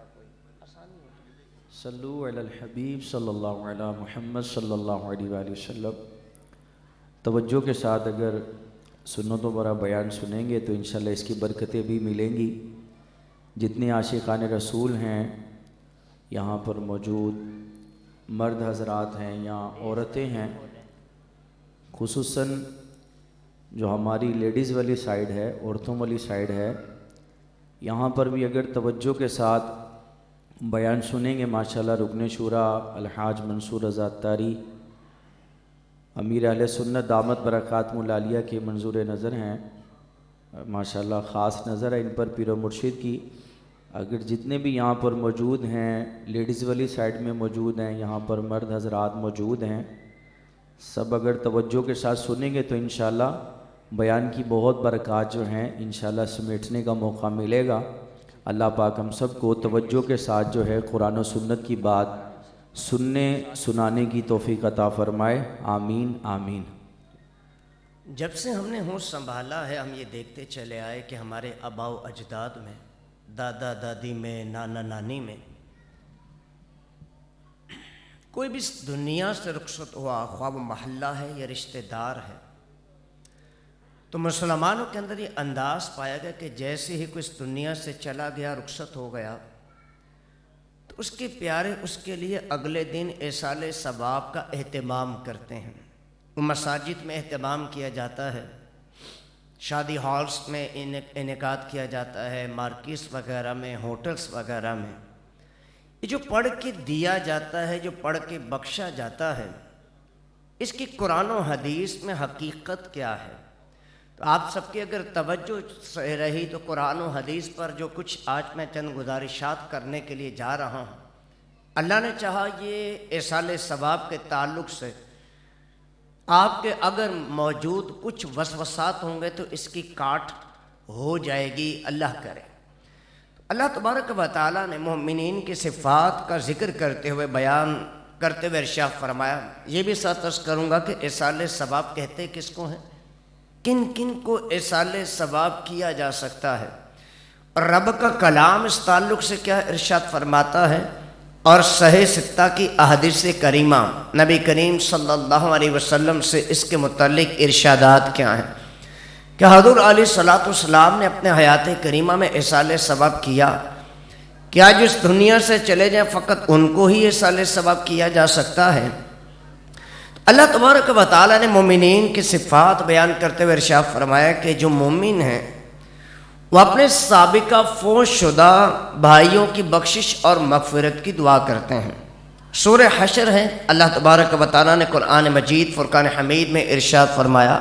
کوئی آسانی ہوتی۔ صلو علی الحبیب صلی اللہ علیہ محمد صلی اللہ علیہ وآلہ وسلم۔ توجہ کے ساتھ اگر سنتوں برا بیان سنیں گے تو انشاءاللہ اس کی برکتیں بھی ملیں گی۔ جتنے عاشقان رسول ہیں یہاں پر موجود، مرد حضرات ہیں یا عورتیں ہیں، خصوصاً جو ہماری لیڈیز والی سائیڈ ہے، عورتوں والی سائیڈ ہے، یہاں پر بھی اگر توجہ کے ساتھ بیان سنیں گے ماشاءاللہ رکن شورا الحاج منصور رضا اتاری امیر اہل سنت دامت برکاتہم العالیہ کے منظور نظر ہیں، ماشاءاللہ خاص نظر ہے ان پر پیر و مرشد کی۔ اگر جتنے بھی یہاں پر موجود ہیں، لیڈیز والی سائیڈ میں موجود ہیں، یہاں پر مرد حضرات موجود ہیں، سب اگر توجہ کے ساتھ سنیں گے تو انشاءاللہ بیان کی بہت برکات جو ہیں انشاءاللہ سمیٹنے کا موقع ملے گا۔ اللہ پاک ہم سب کو توجہ کے ساتھ جو ہے قرآن و سنت کی بات سننے سنانے کی توفیق عطا فرمائے، آمین آمین۔ جب سے ہم نے ہوش سنبھالا ہے ہم یہ دیکھتے چلے آئے کہ ہمارے آباء و اجداد میں، دادا دادی میں، نانا نانی میں کوئی بھی اس دنیا سے رخصت ہوا، خواہ وہ محلہ ہے یا رشتہ دار ہے، تو مسلمانوں کے اندر یہ انداز پایا گیا کہ جیسے ہی کوئی اس دنیا سے چلا گیا، رخصت ہو گیا، تو اس کے پیارے اس کے لیے اگلے دن ایصال ثواب کا اہتمام کرتے ہیں۔ وہ مساجد میں اہتمام کیا جاتا ہے، شادی ہالز میں انعقاد کیا جاتا ہے، مارکیٹس وغیرہ میں، ہوٹلز وغیرہ میں۔ یہ جو پڑھ کے دیا جاتا ہے، جو پڑھ کے بخشا جاتا ہے، اس کی قرآن و حدیث میں حقیقت کیا ہے؟ تو آپ سب کی اگر توجہ رہی تو قرآن و حدیث پر جو کچھ آج میں چند گزارشات کرنے کے لیے جا رہا ہوں، اللہ نے چاہا یہ ایصال ثواب کے تعلق سے آپ کے اگر موجود کچھ وسوسات ہوں گے تو اس کی کاٹ ہو جائے گی، اللہ کرے۔ اللہ تبارک و تعالیٰ نے مومنین کی صفات کا ذکر کرتے ہوئے بیان کرتے ہوئے ارشاد فرمایا، یہ بھی ساتھ عرض کروں گا کہ ایصال ثواب کہتے کس کو ہیں، کن کن کو ایصال ثواب کیا جا سکتا ہے، اور رب کا کلام اس تعلق سے کیا ارشاد فرماتا ہے، اور صحیح ستہ کی احادیث کریمہ نبی کریم صلی اللہ علیہ وسلم سے اس کے متعلق ارشادات کیا ہیں کہ حضور علیہ الصلوۃ والسلام نے اپنے حیات کریمہ میں ایصال ثواب کیا۔ کیا جو اس دنیا سے چلے جائیں فقط ان کو ہی ایصال ثواب کیا جا سکتا ہے؟ اللہ تبارک و تعالیٰ نے مومنین کی صفات بیان کرتے ہوئے ارشاد فرمایا کہ جو مومن ہیں وہ اپنے سابقہ فوت شدہ بھائیوں کی بخشش اور مغفرت کی دعا کرتے ہیں۔ سورہ حشر ہے، اللہ تبارک و تعالیٰ نے قرآن مجید فرقان حمید میں ارشاد فرمایا،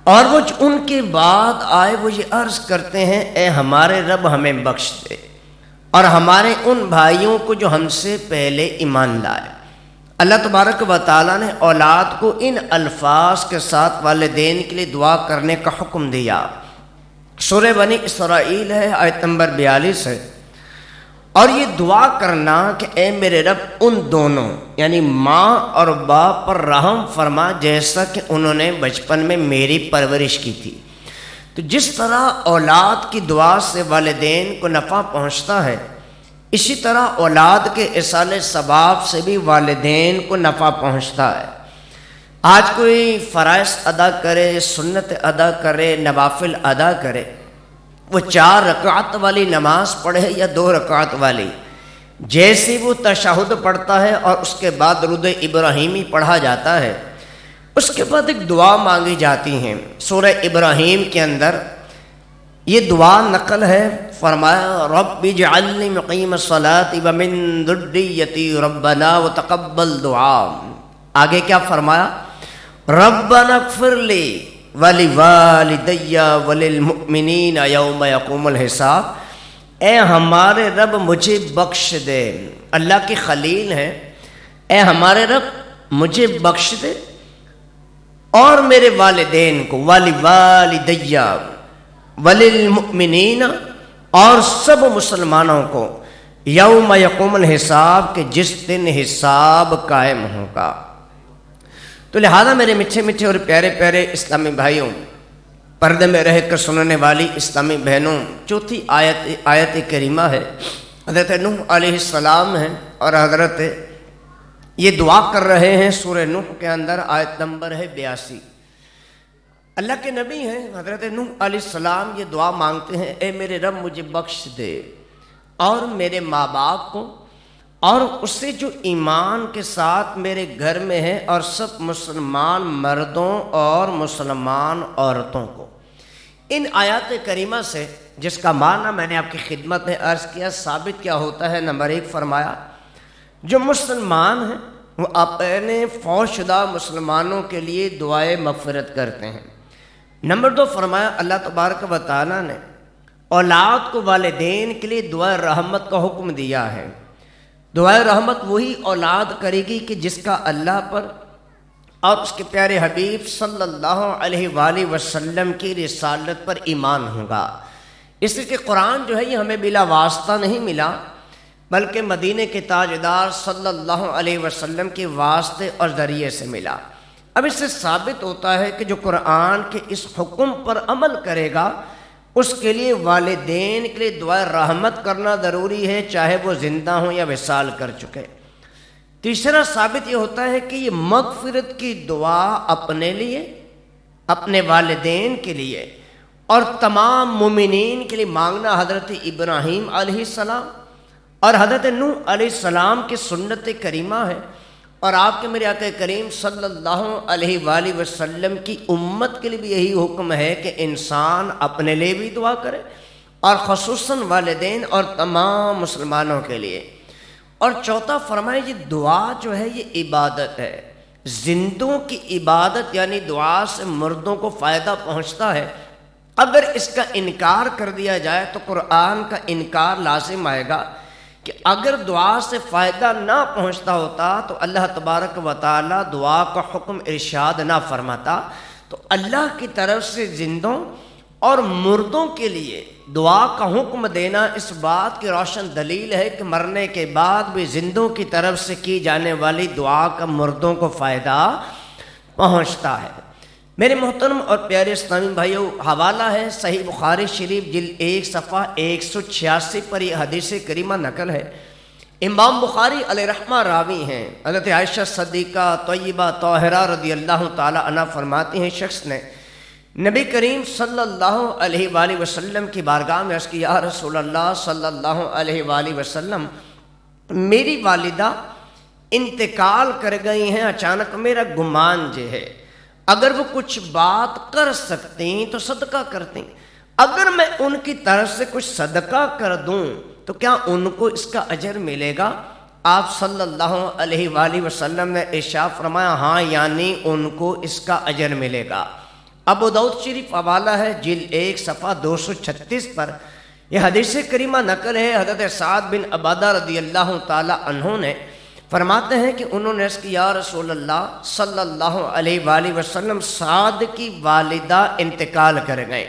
اور وہ جو ان کے بعد آئے وہ یہ عرض کرتے ہیں، اے ہمارے رب ہمیں بخش دے اور ہمارے ان بھائیوں کو جو ہم سے پہلے ایمان لائے۔ اللہ تبارک و تعالیٰ نے اولاد کو ان الفاظ کے ساتھ والدین کے لیے دعا کرنے کا حکم دیا۔ سورہ بنی اسرائیل ہے، آیت نمبر 42 ہے، اور یہ دعا کرنا کہ اے میرے رب ان دونوں یعنی ماں اور باپ پر رحم فرما جیسا کہ انہوں نے بچپن میں میری پرورش کی تھی۔ تو جس طرح اولاد کی دعا سے والدین کو نفع پہنچتا ہے، اسی طرح اولاد کے ایصال ثواب سے بھی والدین کو نفع پہنچتا ہے۔ آج کوئی فرائض ادا کرے، سنت ادا کرے، نوافل ادا کرے، وہ 4 رکعت والی نماز پڑھے یا 2 رکعت والی، جیسے وہ تشہد پڑھتا ہے اور اس کے بعد درود ابراہیمی پڑھا جاتا ہے، اس کے بعد ایک دعا مانگی جاتی ہیں۔ سورہ ابراہیم کے اندر یہ دعا نقل ہے، فرمایا رب اجعلنی مقیم الصلاۃ ومن ذریتی ربنا وتقبل دعا۔ آگے کیا فرمایا، ربنا اغفر لی ولوالدی وللمؤمنین یوم یقوم الحساب، اے ہمارے رب مجھے بخش دے، اللہ کی خلیل ہیں، اے ہمارے رب مجھے بخش دے اور میرے والدین کو، ولوالدی وللمؤمنین اور سب مسلمانوں کو، یوم یقوم الحساب کہ جس دن حساب قائم ہوگا۔ تو لہذا میرے میٹھے میٹھے اور پیارے پیارے اسلامی بھائیوں، پردے میں رہ کر سننے والی اسلامی بہنوں، چوتھی آیت کریمہ ہے، حضرت نوح علیہ السلام ہیں اور حضرت یہ دعا کر رہے ہیں سورہ نوح کے اندر، آیت نمبر ہے 82۔ اللہ کے نبی ہیں حضرت نوح علیہ السلام، یہ دعا مانگتے ہیں، اے میرے رب مجھے بخش دے اور میرے ماں باپ کو اور اس سے جو ایمان کے ساتھ میرے گھر میں ہے اور سب مسلمان مردوں اور مسلمان عورتوں کو۔ ان آیات کریمہ سے جس کا معنی میں نے آپ کی خدمت میں عرض کیا، ثابت کیا ہوتا ہے؟ نمبر 1 فرمایا جو مسلمان ہیں وہ اپنے فوت شدہ مسلمانوں کے لیے دعائے مغفرت کرتے ہیں۔ نمبر 2 فرمایا اللہ تبارک و تعالیٰ نے اولاد کو والدین کے لیے دعائے رحمت کا حکم دیا ہے۔ دعائے رحمت وہی اولاد کرے گی کہ جس کا اللہ پر اور اس کے پیارے حبیب صلی اللہ علیہ وآلہ وسلم کی رسالت پر ایمان ہوگا۔ اس لیے کہ قرآن جو ہے یہ ہمیں بلا واسطہ نہیں ملا، بلکہ مدینے کے تاجدار صلی اللہ علیہ وسلم کے واسطے اور ذریعے سے ملا۔ اب اس سے ثابت ہوتا ہے کہ جو قرآن کے اس حکم پر عمل کرے گا اس کے لیے والدین کے لیے دعائے رحمت کرنا ضروری ہے، چاہے وہ زندہ ہوں یا وصال کر چکے۔ تیسرا ثابت یہ ہوتا ہے کہ یہ مغفرت کی دعا اپنے لیے، اپنے والدین کے لیے اور تمام مومنین کے لیے مانگنا حضرت ابراہیم علیہ السلام اور حضرت نوح علیہ السلام کی سنت کریمہ ہے، اور آپ کے میرے آقا کریم صلی اللہ علیہ وآلہ وسلم کی امت کے لیے بھی یہی حکم ہے کہ انسان اپنے لیے بھی دعا کرے اور خصوصاً والدین اور تمام مسلمانوں کے لیے۔ اور چوتھا فرمائے یہ دعا جو ہے یہ عبادت ہے، زندوں کی عبادت، یعنی دعا سے مردوں کو فائدہ پہنچتا ہے۔ اگر اس کا انکار کر دیا جائے تو قرآن کا انکار لازم آئے گا کہ اگر دعا سے فائدہ نہ پہنچتا ہوتا تو اللہ تبارک و تعالی دعا کا حکم ارشاد نہ فرماتا۔ تو اللہ کی طرف سے زندوں اور مردوں کے لیے دعا کا حکم دینا اس بات کی روشن دلیل ہے کہ مرنے کے بعد بھی زندوں کی طرف سے کی جانے والی دعا کا مردوں کو فائدہ پہنچتا ہے۔ میرے محترم اور پیارے اسلامی بھائیو، حوالہ ہے صحیح بخاری شریف جلد 1 صفحہ 186 پر یہ حدیث کریمہ نقل ہے۔ امام بخاری علیہ رحمہ راوی ہیں، حضرت عائشہ صدیقہ طیبہ طاہرہ رضی اللہ تعالی عنہ فرماتی ہیں، شخص نے نبی کریم صلی اللہ علیہ وآلہ وسلم کی بارگاہ میں عرض کی، یا رسول اللہ صلی اللہ علیہ وآلہ وسلم، میری والدہ انتقال کر گئی ہیں، اچانک میرا گمان یہ ہے اگر وہ کچھ بات کر سکتی تو صدقہ کرتی، اگر میں ان کی طرف سے کچھ صدقہ کر دوں تو کیا ان کو اس کا اجر ملے گا؟ آپ صلی اللہ علیہ وآلہ وسلم نے ارشاد فرمایا، ہاں، یعنی ان کو اس کا اجر ملے گا۔ ابو داؤد شریف حوالہ ہے جلد 1 صفحہ 236 پر یہ حدیث کریمہ نقل ہے۔ حضرت سعد بن عبادہ رضی اللہ تعالی عنہ نے فرماتے ہیں کہ انہوں نے عرض کی، یا رسول اللہ صلی اللہ علیہ وآلہ وسلم، سعد کی والدہ انتقال کر گئے،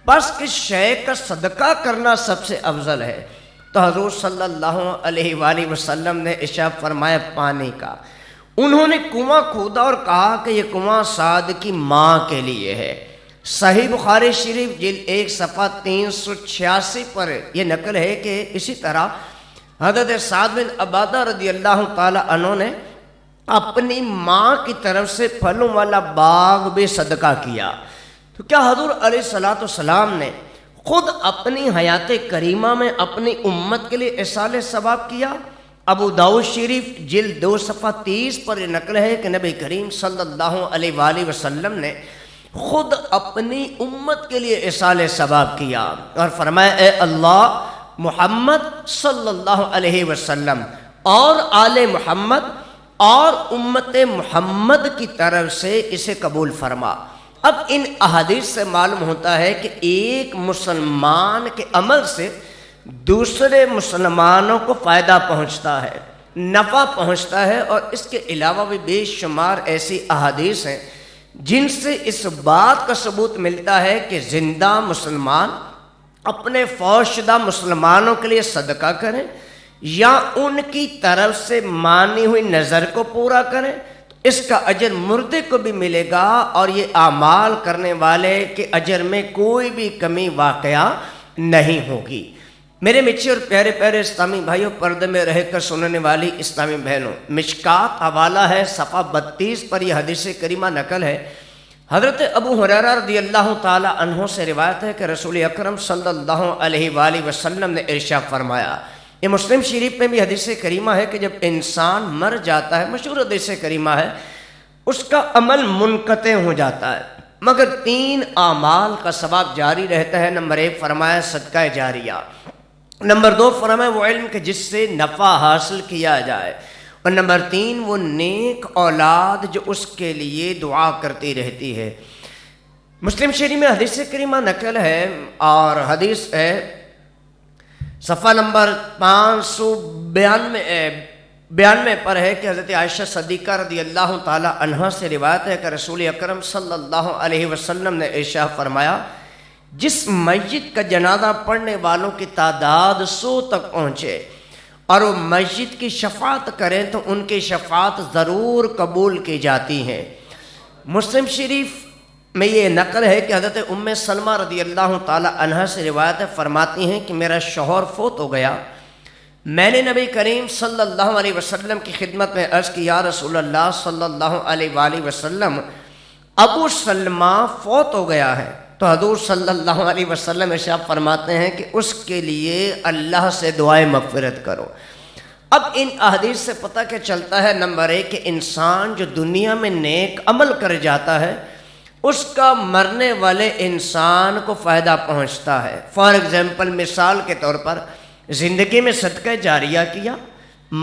بس کس شے کا صدقہ کرنا سب سے افضل ہے؟ تو حضور صلی اللہ علیہ وآلہ وسلم نے ارشاد فرمایا، پانی کا۔ انہوں نے کنواں کھودا اور کہا کہ یہ کنواں سعد کی ماں کے لیے ہے۔ صحیح بخاری شریف جلد 1 صفحہ 386 پر یہ نقل ہے کہ اسی طرح حضرت سعد بن عبادہ رضی اللہ تعالی عنہ نے اپنی ماں کی طرف سے پھلوں والا باغ بھی صدقہ کیا۔ تو کیا حضور علیہ الصلوۃ والسلام نے خود اپنی حیات کریمہ میں اپنی امت کے لیے ایصال ثواب کیا؟ ابو داؤد شریف جلد 2 صفحہ 30 پر یہ نقل ہے کہ نبی کریم صلی اللہ علیہ وآلہ وسلم نے خود اپنی امت کے لیے ایصال ثواب کیا اور فرمایا، اے اللہ، محمد صلی اللہ علیہ وسلم اور آل محمد اور امت محمد کی طرف سے اسے قبول فرما۔ اب ان احادیث سے معلوم ہوتا ہے کہ ایک مسلمان کے عمل سے دوسرے مسلمانوں کو فائدہ پہنچتا ہے، نفع پہنچتا ہے، اور اس کے علاوہ بھی بے شمار ایسی احادیث ہیں جن سے اس بات کا ثبوت ملتا ہے کہ زندہ مسلمان اپنے فوت شدہ مسلمانوں کے لیے صدقہ کریں یا ان کی طرف سے مانی ہوئی نظر کو پورا کریں تو اس کا اجر مردے کو بھی ملے گا، اور یہ اعمال کرنے والے کے اجر میں کوئی بھی کمی واقعہ نہیں ہوگی۔ میرے میٹھے اور پیارے پیارے اسلامی بھائیوں، پردے میں رہ کر سننے والی اسلامی بہنوں، مشکات حوالہ ہے صفحہ 32 پر یہ حدیث کریمہ نقل ہے۔ حضرت ابو ہریرہ رضی اللہ تعالی عنہ سے روایت ہے کہ رسول اکرم صلی اللہ علیہ وآلہ وسلم نے ارشاد فرمایا، یہ مسلم شریف میں بھی حدیث کریمہ ہے کہ جب انسان مر جاتا ہے، مشہور حدیث کریمہ ہے، اس کا عمل منقطع ہو جاتا ہے مگر 3 اعمال کا ثواب جاری رہتا ہے۔ نمبر 1 فرمایا صدقہ جاریہ، نمبر 2 فرمایا وہ علم کہ جس سے نفع حاصل کیا جائے، اور نمبر 3 وہ نیک اولاد جو اس کے لیے دعا کرتی رہتی ہے۔ مسلم شریف میں حدیث کریمہ نقل ہے اور حدیث ہے صفحہ نمبر 592 پر ہے کہ حضرت عائشہ صدیقہ رضی اللہ تعالی عنہا سے روایت ہے کہ رسول اکرم صلی اللہ علیہ وسلم نے ارشاد فرمایا، جس مسجد کا جنازہ پڑھنے والوں کی تعداد 100 تک پہنچے اور وہ مسجد کی شفاعت کریں تو ان کی شفاعت ضرور قبول کی جاتی ہے۔ مسلم شریف میں یہ نقل ہے کہ حضرت ام سلمہ رضی اللہ تعالی عنہا سے روایت فرماتی ہیں کہ میرا شوہر فوت ہو گیا، میں نے نبی کریم صلی اللہ علیہ وسلم کی خدمت میں عرض کی، یا رسول اللہ صلی اللہ علیہ وآلہ وسلم ابو سلمہ فوت ہو گیا ہے، تو حضور صلی اللہ علیہ وسلم ارشاد فرماتے ہیں کہ اس کے لیے اللہ سے دعائے مغفرت کرو۔ اب ان احادیث سے پتہ کیا چلتا ہے؟ نمبر 1 کہ انسان جو دنیا میں نیک عمل کر جاتا ہے اس کا مرنے والے انسان کو فائدہ پہنچتا ہے۔ فار ایگزامپل، مثال کے طور پر زندگی میں صدقہ جاریہ کیا،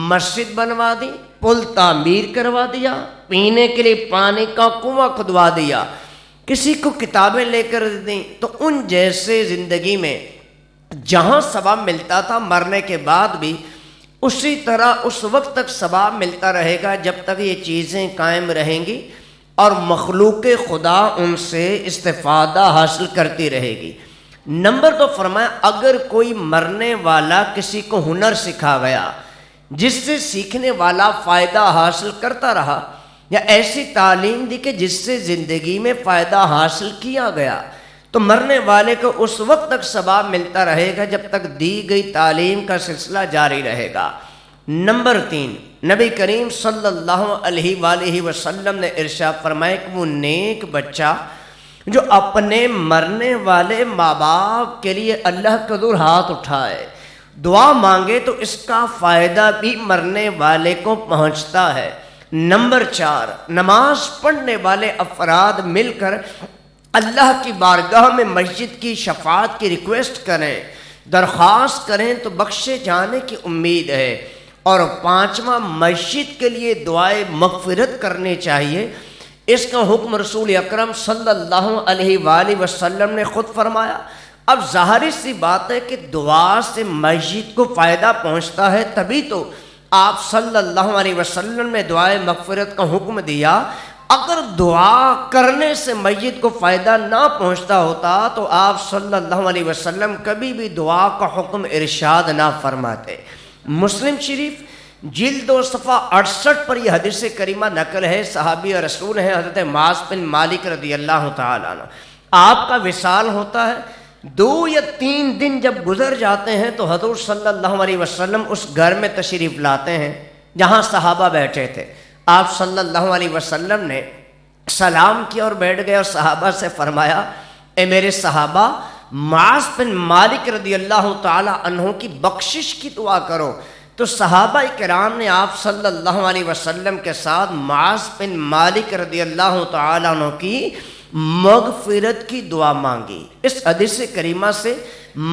مسجد بنوا دی، پل تعمیر کروا دیا، پینے کے لیے پانی کا کنواں کھدوا دیا، کسی کو کتابیں لے کر دیں، تو ان جیسے زندگی میں جہاں ثواب ملتا تھا مرنے کے بعد بھی اسی طرح اس وقت تک ثواب ملتا رہے گا جب تک یہ چیزیں قائم رہیں گی اور مخلوق خدا ان سے استفادہ حاصل کرتی رہے گی۔ نمبر 2 فرمایا، اگر کوئی مرنے والا کسی کو ہنر سکھا گیا جس سے سیکھنے والا فائدہ حاصل کرتا رہا، یا ایسی تعلیم دی کہ جس سے زندگی میں فائدہ حاصل کیا گیا، تو مرنے والے کو اس وقت تک ثواب ملتا رہے گا جب تک دی گئی تعلیم کا سلسلہ جاری رہے گا۔ نمبر 3 نبی کریم صلی اللہ علیہ وآلہ وسلم نے ارشاد فرمایا کہ وہ نیک بچہ جو اپنے مرنے والے ماں باپ کے لیے اللہ کے حضور ہاتھ اٹھائے، دعا مانگے تو اس کا فائدہ بھی مرنے والے کو پہنچتا ہے۔ نمبر 4 نماز پڑھنے والے افراد مل کر اللہ کی بارگاہ میں مسجد کی شفاعت کی ریکویسٹ کریں، درخواست کریں تو بخشے جانے کی امید ہے۔ اور 5واں مسجد کے لیے دعائے مغفرت کرنی چاہیے، اس کا حکم رسول اکرم صلی اللہ علیہ وآلہ وسلم نے خود فرمایا۔ اب ظاہری سی بات ہے کہ دعا سے مسجد کو فائدہ پہنچتا ہے، تبھی تو آپ صلی اللہ علیہ وسلم نے دعائے مغفرت کا حکم دیا۔ اگر دعا کرنے سے مسجد کو فائدہ نہ پہنچتا ہوتا تو آپ صلی اللہ علیہ وسلم کبھی بھی دعا کا حکم ارشاد نہ فرماتے۔ مسلم شریف جلد 2 صفحہ 68 پر یہ حدیث کریمہ نقل ہے، صحابی رسول ہیں حضرت معاذ بن مالک رضی اللہ تعالیٰ عنہ۔ آپ کا وصال ہوتا ہے، 2 یا 3 دن جب گزر جاتے ہیں تو حضور صلی اللہ علیہ وسلم اس گھر میں تشریف لاتے ہیں جہاں صحابہ بیٹھے تھے۔ آپ صلی اللہ علیہ وسلم نے سلام کیا اور بیٹھ گئے اور صحابہ سے فرمایا، اے میرے صحابہ، معاذ بن مالک رضی اللہ تعالی عنہ کی بخشش کی دعا کرو۔ تو صحابہ کرام نے آپ صلی اللہ علیہ وسلم کے ساتھ معاذ بن مالک رضی اللہ تعالی عنہ کی مغفرت کی دعا مانگی۔ اس حدیث کریمہ سے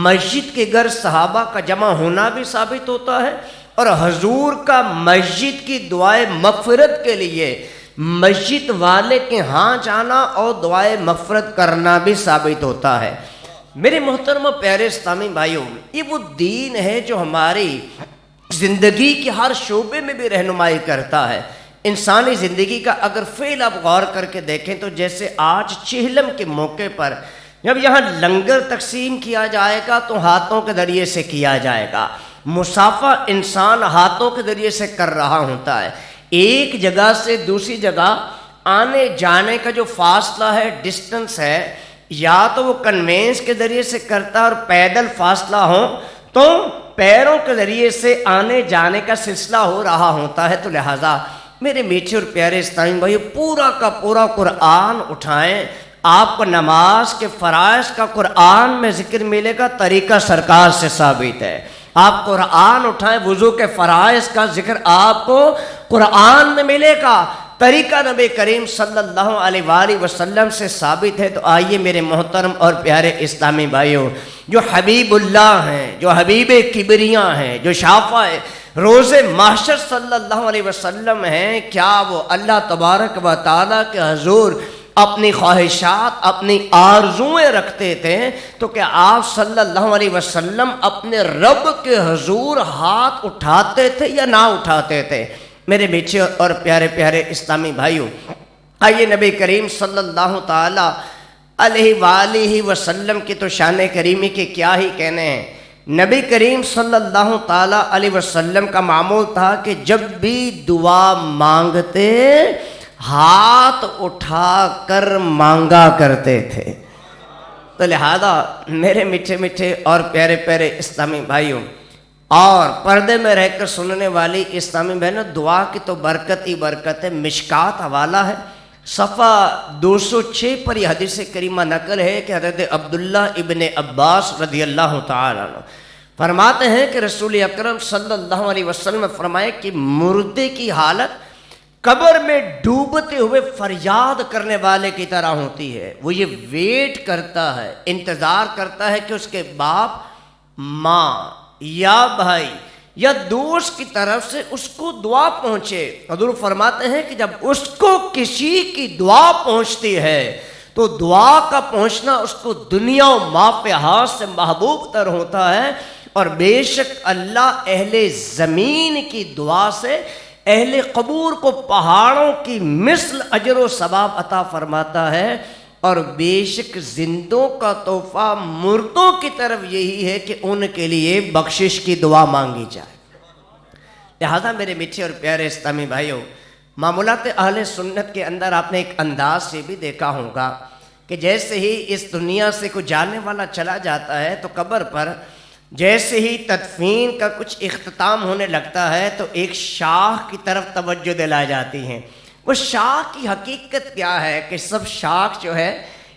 مسجد کے گھر صحابہ کا جمع ہونا بھی ثابت ہوتا ہے، اور حضور کا مسجد کی دعائے مغفرت کے لیے مسجد والے کے ہاں جانا اور دعائے مغفرت کرنا بھی ثابت ہوتا ہے۔ میرے محترم و پیارے اسلامی بھائیوں، یہ وہ دین ہے جو ہماری زندگی کے ہر شعبے میں بھی رہنمائی کرتا ہے۔ انسانی زندگی کا اگر فعل آپ غور کر کے دیکھیں تو جیسے آج چہلم کے موقع پر جب یہاں لنگر تقسیم کیا جائے گا تو ہاتھوں کے ذریعے سے کیا جائے گا، مسافہ انسان ہاتھوں کے ذریعے سے کر رہا ہوتا ہے۔ ایک جگہ سے دوسری جگہ آنے جانے کا جو فاصلہ ہے، ڈسٹنس ہے، یا تو وہ کنوینس کے ذریعے سے کرتا ہے اور پیدل فاصلہ ہو تو پیروں کے ذریعے سے آنے جانے کا سلسلہ ہو رہا ہوتا ہے. تو لہٰذا میرے میٹھے اور پیارے اسلامی بھائی پورا کا پورا قرآن اٹھائیں. آپ کو نماز کے فرائض کا قرآن میں ذکر ملے گا، طریقہ سرکار سے ثابت ہے. آپ قرآن اٹھائیں، وضو کے فرائض کا ذکر آپ کو قرآن میں ملے گا، طریقہ نبی کریم صلی اللہ علیہ وآلہ وسلم سے ثابت ہے. تو آئیے میرے محترم اور پیارے اسلامی بھائیوں، جو حبیب اللہ ہیں، جو حبیب کبریاں ہیں، جو شافع روز محشر صلی اللہ علیہ وسلم ہیں، کیا وہ اللہ تبارک و تعالیٰ کے حضور اپنی خواہشات، اپنی آرزویں رکھتے تھے؟ تو کیا آپ صلی اللہ علیہ وسلم اپنے رب کے حضور ہاتھ اٹھاتے تھے یا نہ اٹھاتے تھے؟ میرے میٹھے اور پیارے پیارے اسلامی بھائیوں، آئیے نبی کریم صلی اللہ تعالی علیہ وآلہ وسلم کی تو شان کریمی کے کیا ہی کہنے ہیں. نبی کریم صلی اللہ تعالی علیہ وسلم کا معمول تھا کہ جب بھی دعا مانگتے ہاتھ اٹھا کر مانگا کرتے تھے. تو لہذا میرے میٹھے میٹھے اور پیارے پیارے اسلامی بھائیوں اور پردے میں رہ کر سننے والی اسلامی بہنوں، دعا کی تو برکت ہی برکت ہے. مشکات حوالہ ہے، صفحہ 206 پر یہ حدیث کریمہ نقل ہے کہ حضرت عبداللہ ابن عباس رضی اللہ تعالیٰ عنہ فرماتے ہیں کہ رسول اکرم صلی اللہ علیہ وسلم فرمائے کہ مردے کی حالت قبر میں ڈوبتے ہوئے فریاد کرنے والے کی طرح ہوتی ہے. وہ یہ ویٹ کرتا ہے، انتظار کرتا ہے کہ اس کے باپ، ماں یا بھائی یا دوست کی طرف سے اس کو دعا پہنچے. حضور فرماتے ہیں کہ جب اس کو کسی کی دعا پہنچتی ہے تو دعا کا پہنچنا اس کو دنیا و ما فیہا سے محبوب تر ہوتا ہے. اور بے شک اللہ اہل زمین کی دعا سے اہل قبور کو پہاڑوں کی مثل اجر و ثواب عطا فرماتا ہے. اور بے شک زندوں کا تحفہ مردوں کی طرف یہی ہے کہ ان کے لیے بخشش کی دعا مانگی جائے. لہذا میرے میٹھے اور پیارے اسلامی بھائیوں، معمولات اہل سنت کے اندر آپ نے ایک انداز سے بھی دیکھا ہوگا کہ جیسے ہی اس دنیا سے کوئی جانے والا چلا جاتا ہے تو قبر پر جیسے ہی تدفین کا کچھ اختتام ہونے لگتا ہے تو ایک شاخ کی طرف توجہ دلائی جاتی ہیں. وہ شاخ کی حقیقت کیا ہے کہ سب شاخ جو ہے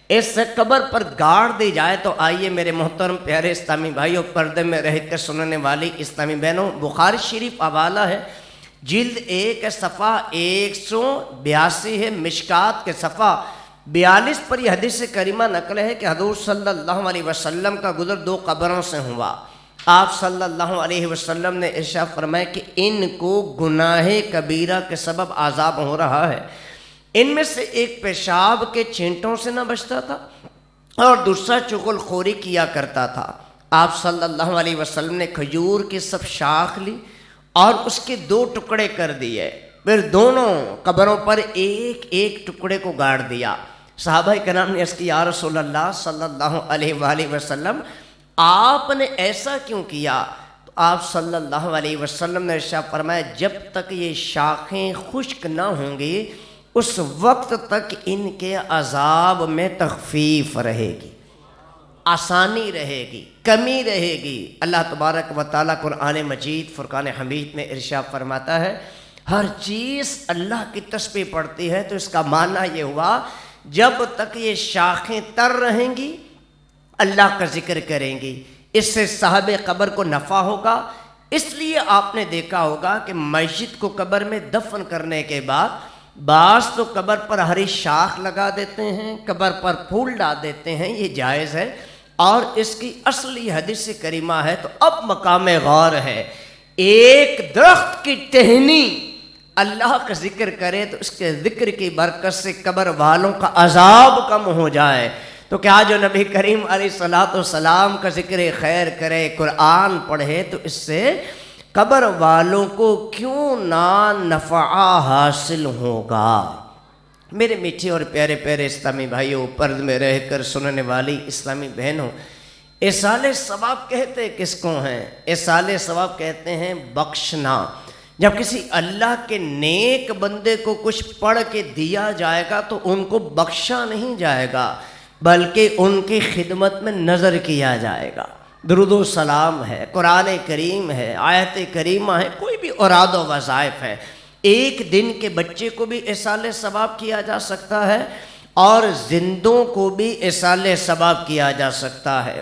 اس قبر پر گاڑ دی جائے. تو آئیے میرے محترم پیارے اسلامی بھائیوں، پردے میں رہ کر سننے والی اسلامی بہنوں، بخاری شریف حوالہ ہے، جلد 1 صفحہ 182 ہے، مشکات کے صفحہ 42 پر یہ حدیث کریمہ نقل ہے کہ حضور صلی اللہ علیہ وسلم کا گزر 2 قبروں سے ہوا. آپ صلی اللہ علیہ وسلم نے ارشاد فرمایا کہ ان کو گناہ کبیرہ کے سبب عذاب ہو رہا ہے. ان میں سے ایک پیشاب کے چھینٹوں سے نہ بچتا تھا اور دوسرا چغل خوری کیا کرتا تھا. آپ صلی اللہ علیہ وسلم نے کھجور کی سب شاخ لی اور اس کے 2 ٹکڑے کر دیے، پھر دونوں قبروں پر ایک ایک ٹکڑے کو گاڑ دیا. صحابہ کرام نے عرض کی یا رسول اللہ صلی اللہ علیہ وآلہ وسلم آپ نے ایسا کیوں کیا؟ تو آپ صلی اللہ علیہ وسلم نے ارشاد فرمایا جب تک یہ شاخیں خشک نہ ہوں گی اس وقت تک ان کے عذاب میں تخفیف رہے گی، آسانی رہے گی، کمی رہے گی. اللہ تبارک و تعالیٰ قرآن مجید فرقان حمید میں ارشاد فرماتا ہے ہر چیز اللہ کی تسبیح پڑھتی ہے. تو اس کا معنی یہ ہوا جب تک یہ شاخیں تر رہیں گی اللہ کا ذکر کریں گی، اس سے صاحب قبر کو نفع ہوگا. اس لیے آپ نے دیکھا ہوگا کہ میت کو قبر میں دفن کرنے کے بعد بعض تو قبر پر ہری شاخ لگا دیتے ہیں، قبر پر پھول ڈال دیتے ہیں، یہ جائز ہے اور اس کی اصلی حدیث کریمہ ہے. تو اب مقام غور ہے ایک درخت کی ٹہنی اللہ کا ذکر کرے تو اس کے ذکر کی برکت سے قبر والوں کا عذاب کم ہو جائے. تو کیا جو نبی کریم علیہ الصلوۃ والسلام کا ذکر خیر کرے، قرآن پڑھے تو اس سے قبر والوں کو کیوں نہ نفع حاصل ہوگا؟ میرے میٹھے اور پیارے پیارے اسلامی بھائیوں، پرد میں رہ کر سننے والی اسلامی بہنوں، ایصال ثواب کہتے کس کو ہیں؟ ایصال ثواب کہتے ہیں بخشنا. جب کسی اللہ کے نیک بندے کو کچھ پڑھ کے دیا جائے گا تو ان کو بخشا نہیں جائے گا بلکہ ان کی خدمت میں نظر کیا جائے گا. درود و سلام ہے، قرآن کریم ہے، آیت کریمہ ہے، کوئی بھی اوراد و وظائف ہے، ایک دن کے بچے کو بھی ایصال ثواب کیا جا سکتا ہے اور زندوں کو بھی ایصال ثواب کیا جا سکتا ہے۔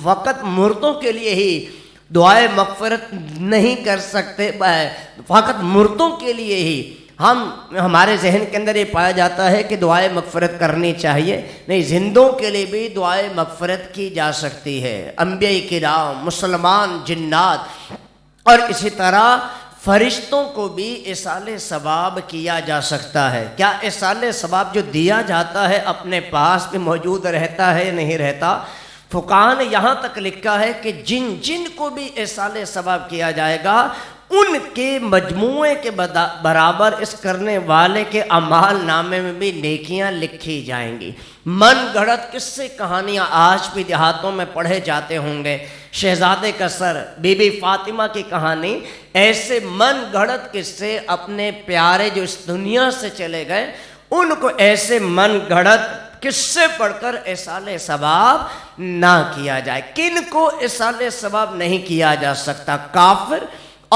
فقط مردوں کے لیے ہی دعائے مغفرت نہیں کر سکتے، فقط مردوں کے لیے ہی ہمارے ذہن کے اندر یہ پایا جاتا ہے کہ دعائے مغفرت کرنی چاہیے، نہیں، زندوں کے لیے بھی دعائے مغفرت کی جا سکتی ہے۔ انبیاء کرام، مسلمان جنات اور اسی طرح فرشتوں کو بھی ایصال ثواب کیا جا سکتا ہے۔ کیا ایصال ثواب جو دیا جاتا ہے اپنے پاس بھی موجود رہتا ہے یا نہیں رہتا؟ فقہاء نے یہاں تک لکھا ہے کہ جن کو بھی ایصال ثواب کیا جائے گا ان کے مجموعے کے برابر اس کرنے والے کے اعمال نامے میں بھی نیکیاں لکھی جائیں گی۔ من گھڑت قصے کہانیاں آج بھی دیہاتوں میں پڑھے جاتے ہوں گے، شہزادے کا سر، بی بی فاطمہ کی کہانی، ایسے من گھڑت قصے اپنے پیارے جو اس دنیا سے چلے گئے ان کو ایسے من گھڑت قصے پڑھ کر ایصال ثواب نہ کیا جائے۔ کن کو ایصال ثواب نہیں کیا جا سکتا؟ کافر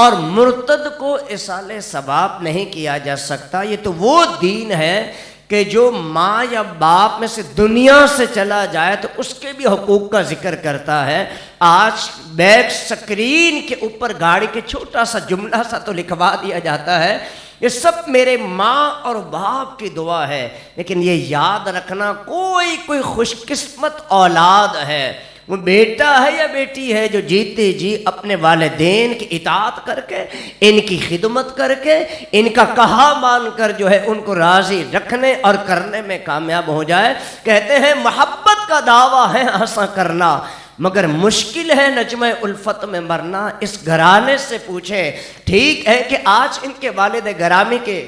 اور مرتد کو ایصال ثواب نہیں کیا جا سکتا۔ یہ تو وہ دین ہے کہ جو ماں یا باپ میں سے دنیا سے چلا جائے تو اس کے بھی حقوق کا ذکر کرتا ہے۔ آج بیک سکرین کے اوپر گاڑی کے چھوٹا سا جملہ سا تو لکھوا دیا جاتا ہے، یہ سب میرے ماں اور باپ کی دعا ہے، لیکن یہ یاد رکھنا کوئی خوش قسمت اولاد ہے، وہ بیٹا ہے یا بیٹی ہے جو جیتے جی اپنے والدین کی اطاعت کر کے، ان کی خدمت کر کے، ان کا کہا مان کر جو ہے ان کو راضی رکھنے اور کرنے میں کامیاب ہو جائے۔ کہتے ہیں محبت کا دعویٰ ہے آساں کرنا، مگر مشکل ہے نجمہ الفت میں مرنا۔ اس گھرانے سے پوچھیں، ٹھیک ہے کہ آج ان کے والد گرامی کے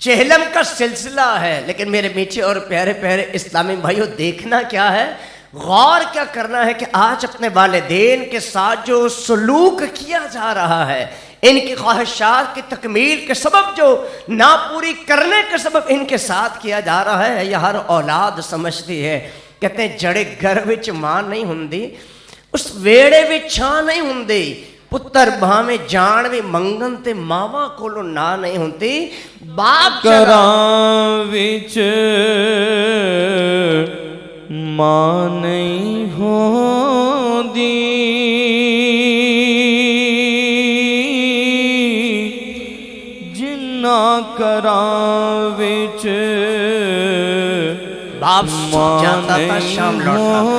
چہلم کا سلسلہ ہے، لیکن میرے میٹھے اور پیارے پیارے اسلامی بھائیوں، دیکھنا کیا ہے، غور کیا کرنا ہے کہ آج اپنے والدین کے ساتھ جو سلوک کیا جا رہا ہے، ان کی خواہشات کی تکمیل کے سبب جو نا پوری کرنے کے سبب ان کے ساتھ کیا جا رہا ہے، یہ ہر اولاد سمجھتی ہے۔ کہتے ہیں جڑے گھر وچ ماں نہیں ہوندی اس ویڑے وچ چھاں نہیں ہوندی، پتر بھاویں جان بھی منگن تے ماواں کولوں نہ نہیں ہوندی، باپ گھراں وچ ماں نہیں ہوندی، جنہاں گھراں وچ باپ جاتا تھا شام لوٹتا تھا،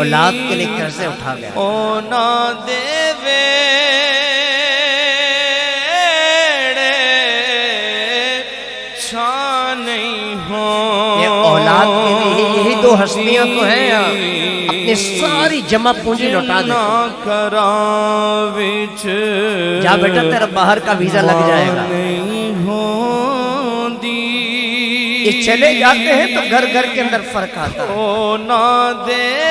اولاد کے لیے قرضے اٹھا گیا، اونا دے ویڑے چھاں نہیں ہوں۔ یہ اولاد کے لیے یہی دو ہستیاں تو ہیں، اپنی ساری جمع پونجی لوٹا دیتے، جا بیٹا تیرا باہر کا ویزا لگ جائے گا۔ یہ چلے جاتے ہیں تو گھر گھر کے اندر فرق آتا ہے،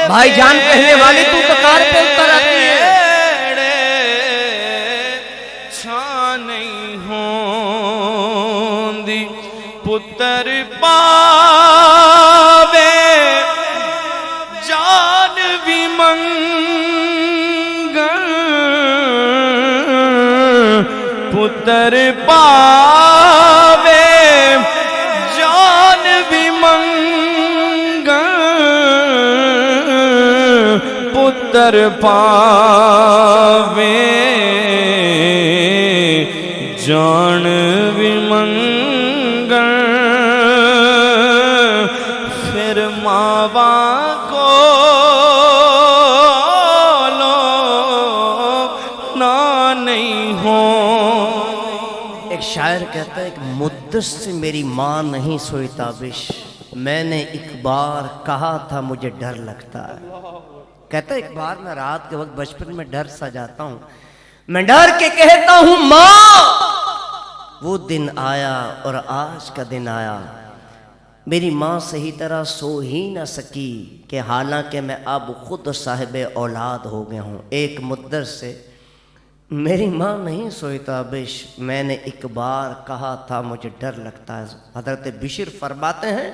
بھائی جان کہنے والی تو کار پہ اتر آتی ہے، چھاں نہیں ہوندی، پتر پاوے جان بھی منگن، پتر پاوے جان بھی منگن، پتر پاوے جان بھی منگن، پھر ماواں کو نہ نہیں ہوں۔ ایک شاعر کہتا ہے ایک مدت سے میری ماں نہیں سوئی تابش، میں نے ایک بار کہا تھا مجھے ڈر لگتا ہے۔ کہتا ہے ایک بار میں رات کے وقت بچپن میں ڈر سا جاتا ہوں، میں ڈر کے کہتا ہوں ماں، وہ دن آیا اور آج کا دن آیا، میری ماں صحیح طرح سو ہی نہ سکی کہ حالانکہ میں اب خود صاحب اولاد ہو گیا ہوں۔ ایک مدت سے میری ماں نہیں سوئی تابش، میں نے ایک بار کہا تھا مجھے ڈر لگتا ہے۔ حضرت بشر فرماتے ہیں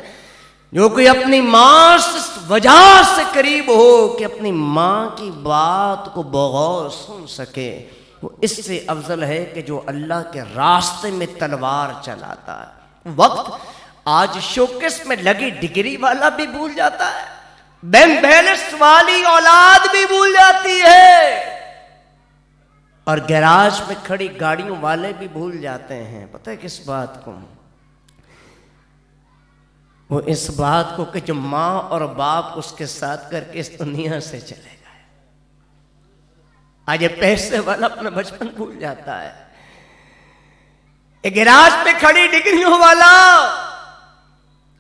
جو کوئی اپنی ماں سے اس وجہ سے قریب ہو کہ اپنی ماں کی بات کو بغور سن سکے، وہ اس سے افضل ہے کہ جو اللہ کے راستے میں تلوار چلاتا ہے۔ وقت آج شوکیس میں لگی ڈگری والا بھی بھول جاتا ہے، بینک بیلنس والی اولاد بھی بھول جاتی ہے، اور گیراج میں کھڑی گاڑیوں والے بھی بھول جاتے ہیں۔ پتہ ہے کس بات کو؟ وہ اس بات کو کہ جو ماں اور باپ اس کے ساتھ کر کے اس دنیا سے چلے گئے۔ آج یہ پیسے والا اپنا بچپن بھول جاتا ہے، یہ گیراج پہ کھڑی ڈگریوں والا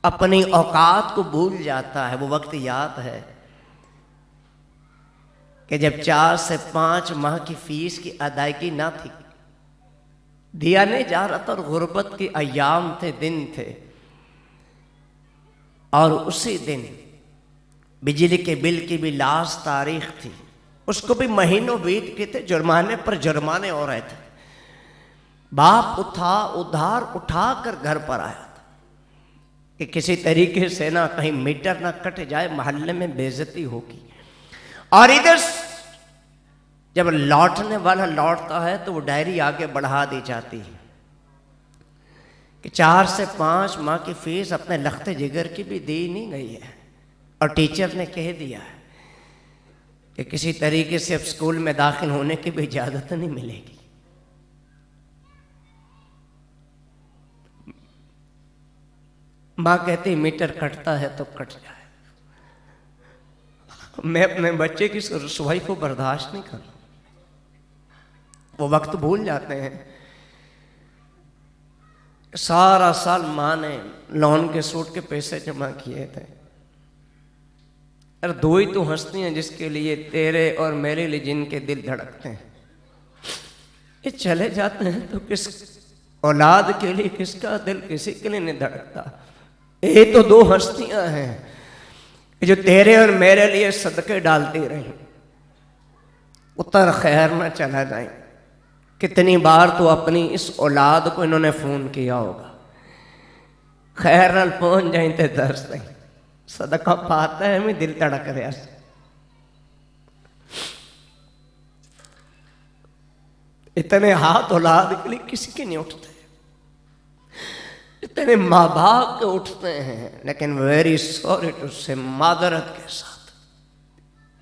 اپنی اوقات کو بھول جاتا ہے۔ وہ وقت یاد ہے کہ جب 4 سے 5 ماہ کی فیس کی ادائیگی نہ تھی، دیا نہیں جا رہا تھا، اور غربت کے ایام تھے، دن تھے، اور اسی دن بجلی کے بل کی بھی لاسٹ تاریخ تھی، اس کو بھی مہینوں بیت کے تھے، جرمانے پر جرمانے ہو رہے تھے۔ باپ ادھار اٹھا کر گھر پر آیا تھا کہ کسی طریقے سے نہ کہیں میٹر نہ کٹ جائے، محلے میں بے عزتی ہوگی۔ اور ادھر جب لوٹنے والا لوٹتا ہے تو وہ ڈائری آگے بڑھا دی جاتی ہے کہ 4 سے 5 ماہ کی فیس اپنے لخت جگر کی بھی دی نہیں گئی ہے، اور ٹیچر نے کہہ دیا ہے کہ کسی طریقے سے اب اسکول میں داخل ہونے کی بھی اجازت نہیں ملے گی۔ ماں کہتی میٹر کٹتا ہے تو کٹ جائے، میں اپنے بچے کی رسوائی کو برداشت نہیں کروں۔ وہ وقت بھول جاتے ہیں۔ سارا سال ماں نے لون کے سوٹ کے پیسے جمع کیے تھے، اور 2 ہی تو ہستی ہیں جس کے لیے تیرے اور میرے لیے جن کے دل دھڑکتے ہیں، یہ چلے جاتے ہیں تو کس اولاد کے لیے کس کا دل کسی کے لیے نہیں دھڑکتا۔ یہ تو 2 ہستیاں ہیں جو تیرے اور میرے لیے صدقے ڈالتی رہیں، اتر خیر نہ چلا جائیں۔ کتنی بار تو اپنی اس اولاد کو انہوں نے فون کیا ہوگا، خیر نال پہنچ جائیں تے درس دیں، صدقہ پاتا ہے میں دل تڑک رہا سے۔ اتنے ہاتھ اولاد کے لیے کسی کے نہیں اٹھتے، اتنے ماں باپ کے اٹھتے ہیں، لیکن ویری سوری ٹو سے معذرت کے ساتھ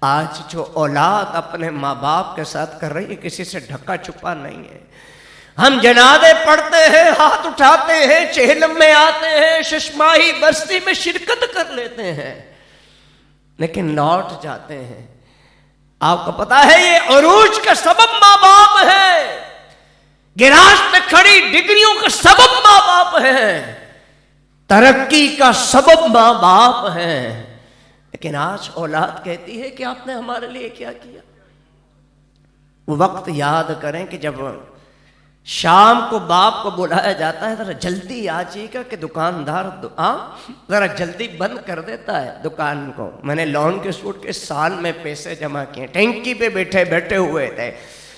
آج جو اولاد اپنے ماں باپ کے ساتھ کر رہی ہے کسی سے ڈھکا چھپا نہیں ہے۔ ہم جنازے پڑھتے ہیں، ہاتھ اٹھاتے ہیں، چہلم میں آتے ہیں، ششماہی برسی میں شرکت کر لیتے ہیں، لیکن لوٹ جاتے ہیں۔ آپ کو پتا ہے یہ عروج کا سبب ماں باپ ہے، گراج پہ کھڑی ڈگریوں کا سبب ماں باپ ہے، ترقی کا سبب ماں باپ ہے، لیکن آج اولاد کہتی ہے کہ آپ نے ہمارے لیے کیا کیا۔ وہ وقت یاد کریں کہ جب شام کو باپ کو بلایا جاتا ہے، ذرا جلدی آ جائے گا کہ دکاندار ذرا جلدی بند کر دیتا ہے دکان کو۔ میں نے لون کے سوٹ کے سال میں پیسے جمع کیے، ٹینکی پہ بیٹھے ہوئے تھے۔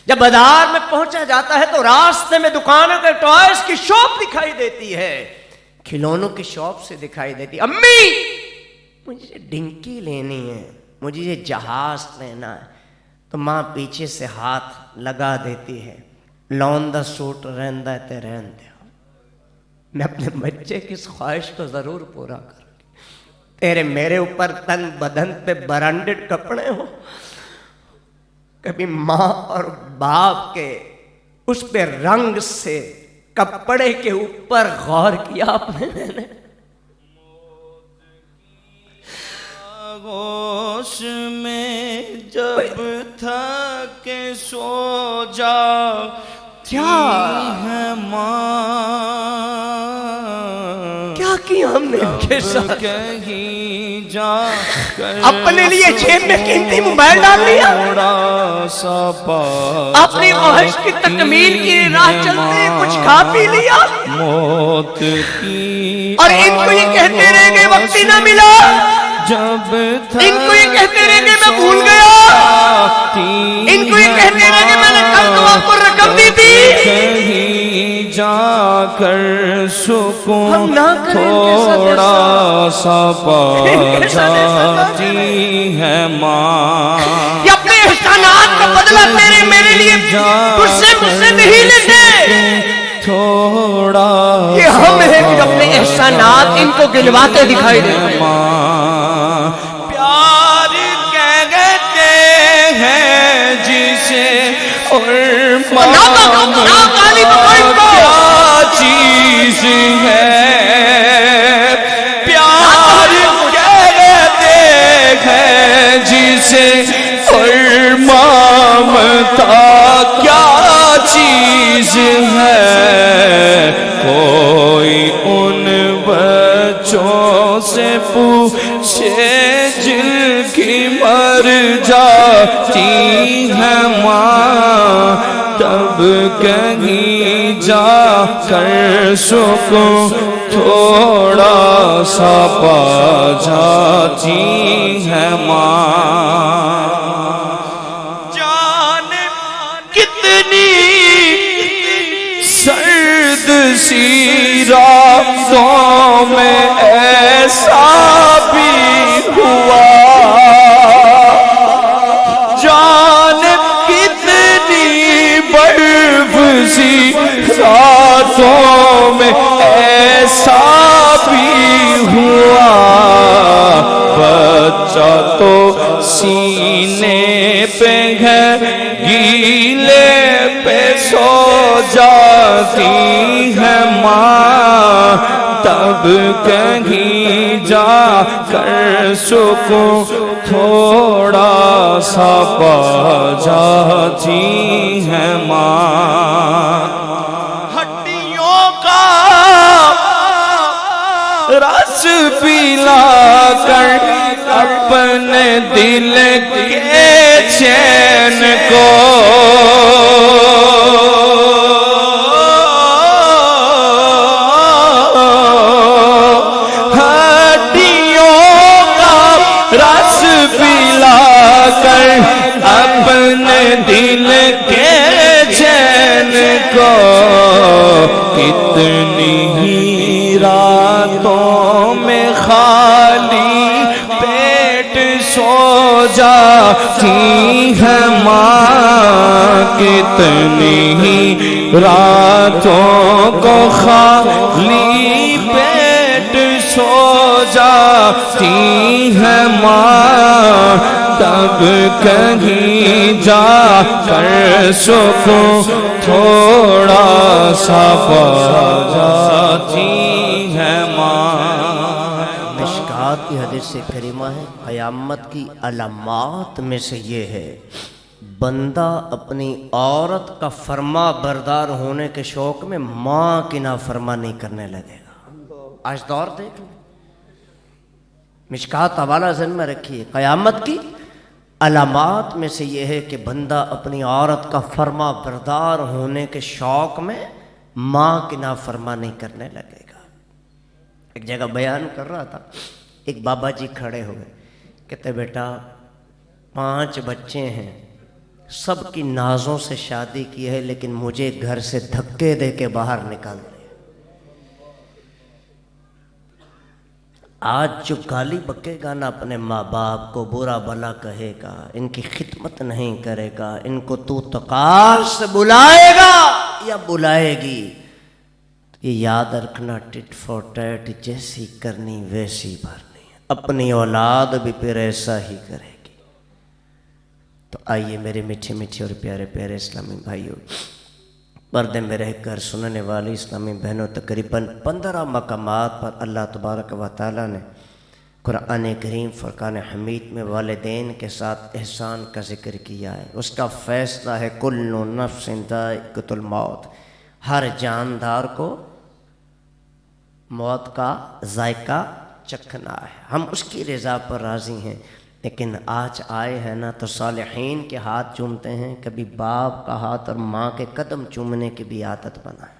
جب بازار میں پہنچا جاتا ہے تو راستے میں دکانوں کے ٹوائز کی شاپ دکھائی دیتی ہے، کھلونوں کی شاپ سے دکھائی دیتی ہے۔ امی مجھے ڈنکی لینی ہے، مجھے یہ جہاز لینا ہے، تو ماں پیچھے سے ہاتھ لگا دیتی ہے، لون دا سوٹ رہندا ہے تے رہن دے، میں اپنے بچے کی اس خواہش کو ضرور پورا کروں گی۔ تیرے میرے اوپر تن بدن پہ برانڈڈ کپڑے ہوں، کبھی ماں اور باپ کے اس پہ رنگ سے کپڑے کے اوپر غور کیا آپ نے؟ میں نے آغوش میں جب تھا کہ سو جاتی ہے ماں، کیا کیا ہم نے ان کے ساتھ؟ کہیں جا کر اپنے لیے جیب میں قیمتی موبائل ڈال لیا، تھوڑا سا اپنی خواہش کی تکمیل کی راہ چلتے کچھ کھا پی لیا، موت کی اور ان کو یہ کہتے رہے کہ وقت ہی نہ ملا، جب ان کو یہ کہتے رہے کہ میں بھول گیا، ان کو یہ کہتے رہے کہ میں نے کل تو آپ کو رقم دی تھی، کہیں جا کر سکون ہم نہ کریں ان کے ساتھ تھوڑا سا پا جاتی ہے ماں یہ اپنے احسانات کا بدلہ میرے لیے تجھ سے مجھ سے نہیں لیتے تھوڑا یہ ہم ہیں کہ اپنے احسانات ان کو گنواتے دکھائی دیتے ہیں پیار کہتے ہیں جسے اور کیا چیز ہے پیار کہتے ہیں جسے اور ممتا کیا چیز ہے کوئی ان بچوں سے پوچھے جن کی مر جاتی ہے ماں تب کہیں جا کر سکون تھوڑا سا پا جاتی ہے ماں جان کتنی سرد سی راتوں میں ایسا بھی ہوا جان کتنی برف سی راتوں میں ایسا بھی ہوا بچہ تو سینے پہ ہے گیلے پہ سو جاتی ہے ماں تب کہیں جا کر سکون تھوڑا سا پا جاتی ہے ماں ہڈیوں کا رس پلا کر اپنے دل کے چین کو رس پلا کر اپنے دل کے چین کو کتنی ہی راتوں میں خالی پیٹ سو جاتی ہے ماں کتنی ہی راتوں کو خالی پیٹ سو جاتی ہے ماں تب کہیں جا کر سکون تھوڑا سا پا جاتی ہے ماں مشکات کی حدیث کریمہ ہے قیامت کی علامات میں سے یہ ہے بندہ اپنی عورت کا فرما بردار ہونے کے شوق میں ماں کی نافرمانی کرنے لگے گا آج دور دیکھ لیں مشکات حوالہ ذہن میں رکھیے قیامت کی علامات میں سے یہ ہے کہ بندہ اپنی عورت کا فرما بردار ہونے کے شوق میں ماں کی نافرمانی کرنے لگے گا ایک جگہ بیان کر رہا تھا ایک بابا جی کھڑے ہوئے کہتے بیٹا 5 بچے ہیں سب کی نازوں سے شادی کی ہے لیکن مجھے گھر سے دھکے دے کے باہر نکال دیا آج جو گالی بکے گا نا اپنے ماں باپ کو برا بلا کہے گا ان کی خدمت نہیں کرے گا ان کو تو تقار سے بلائے گا یا بلائے گی یہ یاد رکھنا ٹٹ فور ٹیٹ جیسی کرنی ویسی بھرنی اپنی اولاد بھی پھر ایسا ہی کرے گی تو آئیے میرے میٹھے میٹھے اور پیارے پیارے اسلامی بھائیوں پردے میں رہ کر سننے والی اسلامی بہنوں تقریباً 15 مقامات پر اللہ تبارک و تعالیٰ نے قرآن کریم فرقان حمید میں والدین کے ساتھ احسان کا ذکر کیا ہے اس کا فیصلہ ہے کل نفس ذائقۃ الموت ہر جاندار کو موت کا ذائقہ چکھنا ہے ہم اس کی رضا پر راضی ہیں لیکن آج آئے ہیں نا تو صالحین کے ہاتھ چومتے ہیں کبھی باپ کا ہاتھ اور ماں کے قدم چومنے کی بھی عادت بنائیں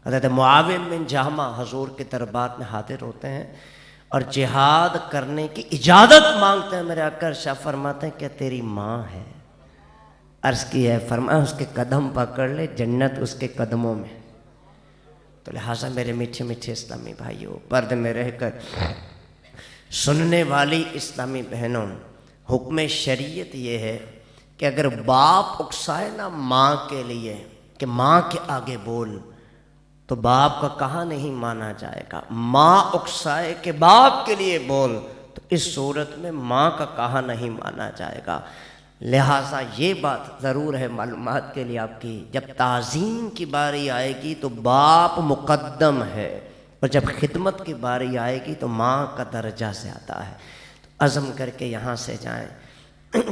حضرت معاویہ بن جہمہ حضور کے دربار میں حاضر ہوتے ہیں اور جہاد کرنے کی اجازت مانگتے ہیں میرے آقا شاہ فرماتے ہیں کہ تیری ماں ہے عرض کی ہے فرمایا اس کے قدم پکڑ لے جنت اس کے قدموں میں تو لہٰذا میرے میٹھے میٹھے اسلامی بھائیوں، پردے میں رہ کر سننے والی اسلامی بہنوں، حکم شریعت یہ ہے کہ اگر باپ اکسائے نا ماں کے لیے کہ ماں کے آگے بول، تو باپ کا کہا نہیں مانا جائے گا۔ ماں اکسائے کہ باپ کے لیے بول، تو اس صورت میں ماں کا کہا نہیں مانا جائے گا۔ لہٰذا یہ بات ضرور ہے معلومات کے لیے آپ کی، جب تعظیم کی باری آئے گی تو باپ مقدم ہے، اور جب خدمت کی باری آئے گی تو ماں کا درجہ زیادہ ہے۔ تو عزم کر کے یہاں سے جائیں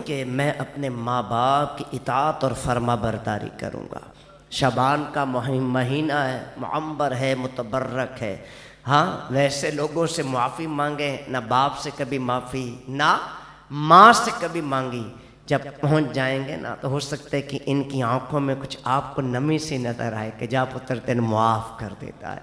کہ میں اپنے ماں باپ کی اطاعت اور فرما برداری کروں گا۔ شعبان کا مہینہ ہے، معمر ہے، متبرک ہے۔ ہاں ویسے لوگوں سے معافی مانگیں، نہ باپ سے کبھی معافی نہ ماں سے کبھی مانگی، جب پہنچ جائیں گے نا تو ہو سکتا ہے کہ ان کی آنکھوں میں کچھ آپ کو نمی سی نظر آئے کہ جا پتر تین معاف کر دیتا ہے۔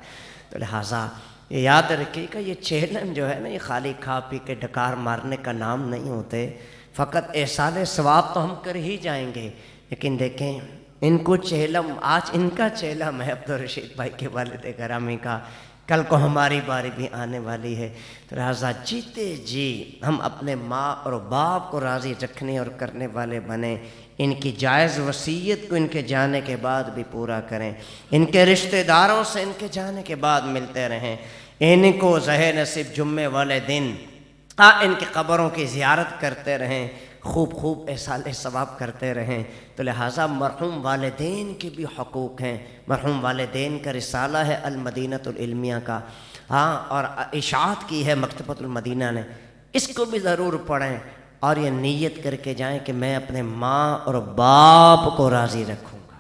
تو لہٰذا یہ یاد رکھیے کہ یہ چہلم جو ہے نا، یہ خالی کھا پی کے ڈکار مارنے کا نام نہیں ہوتے۔ فقط احسان ثواب تو ہم کر ہی جائیں گے، لیکن دیکھیں ان کو چہلم، آج ان کا چہلم ہے عبدالرشید بھائی کے والد گرامی کا، کل کو ہماری باری بھی آنے والی ہے۔ تو لہٰذا جیتے جی ہم اپنے ماں اور باپ کو راضی رکھنے اور کرنے والے بنیں، ان کی جائز وصیت کو ان کے جانے کے بعد بھی پورا کریں، ان کے رشتہ داروں سے ان کے جانے کے بعد ملتے رہیں، ان کو ظہر نصیب جمعے والے دن ان کی قبروں کی زیارت کرتے رہیں، خوب خوب احسان ثواب کرتے رہیں۔ تو لہٰذا مرحوم والدین کے بھی حقوق ہیں۔ مرحوم والدین کا رسالہ ہے المدینۃ العلمیہ کا، ہاں، اور اشاعت کی ہے مکتبۃ المدینہ نے، اس کو بھی ضرور پڑھیں اور یہ نیت کر کے جائیں کہ میں اپنے ماں اور باپ کو راضی رکھوں گا۔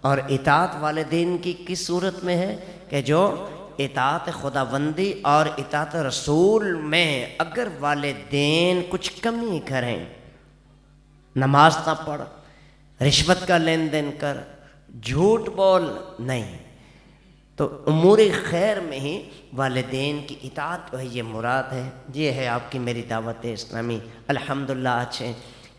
اور اطاعت والدین کی کس صورت میں ہے کہ جو اطاعت خداوندی اور اطاعت رسول میں اگر والدین کچھ کمی کریں، نماز نہ پڑھ، رشوت کا لین دین کر، جھوٹ بول، نہیں، تو امور خیر میں ہی والدین کی اطاعت ہے، یہ مراد ہے۔ یہ ہے آپ کی میری دعوت اسلامی۔ الحمدللہ اچھے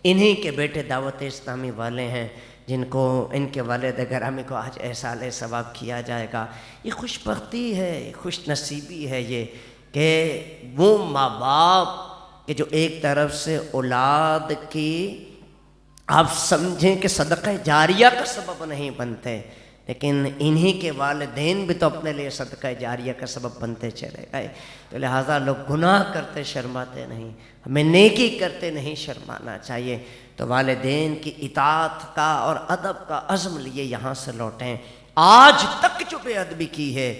انہی کے بیٹے دعوت اسلامی والے ہیں جن کو ان کے والد گرامی کو آج احسان ثواب کیا جائے گا۔ یہ خوش بختی ہے، خوش نصیبی ہے یہ کہ وہ ماں باپ کہ جو ایک طرف سے اولاد کی آپ سمجھیں کہ صدقہ جاریہ کا سبب نہیں بنتے، لیکن انہی کے والدین بھی تو اپنے لیے صدقہ جاریہ کا سبب بنتے چلے گئے۔ تو لہٰذا لوگ گناہ کرتے شرماتے نہیں، ہمیں نیکی کرتے نہیں شرمانا چاہیے۔ تو والدین کی اطاعت کا اور ادب کا عزم لیے یہاں سے لوٹیں۔ آج تک جو بے ادبی کی ہے،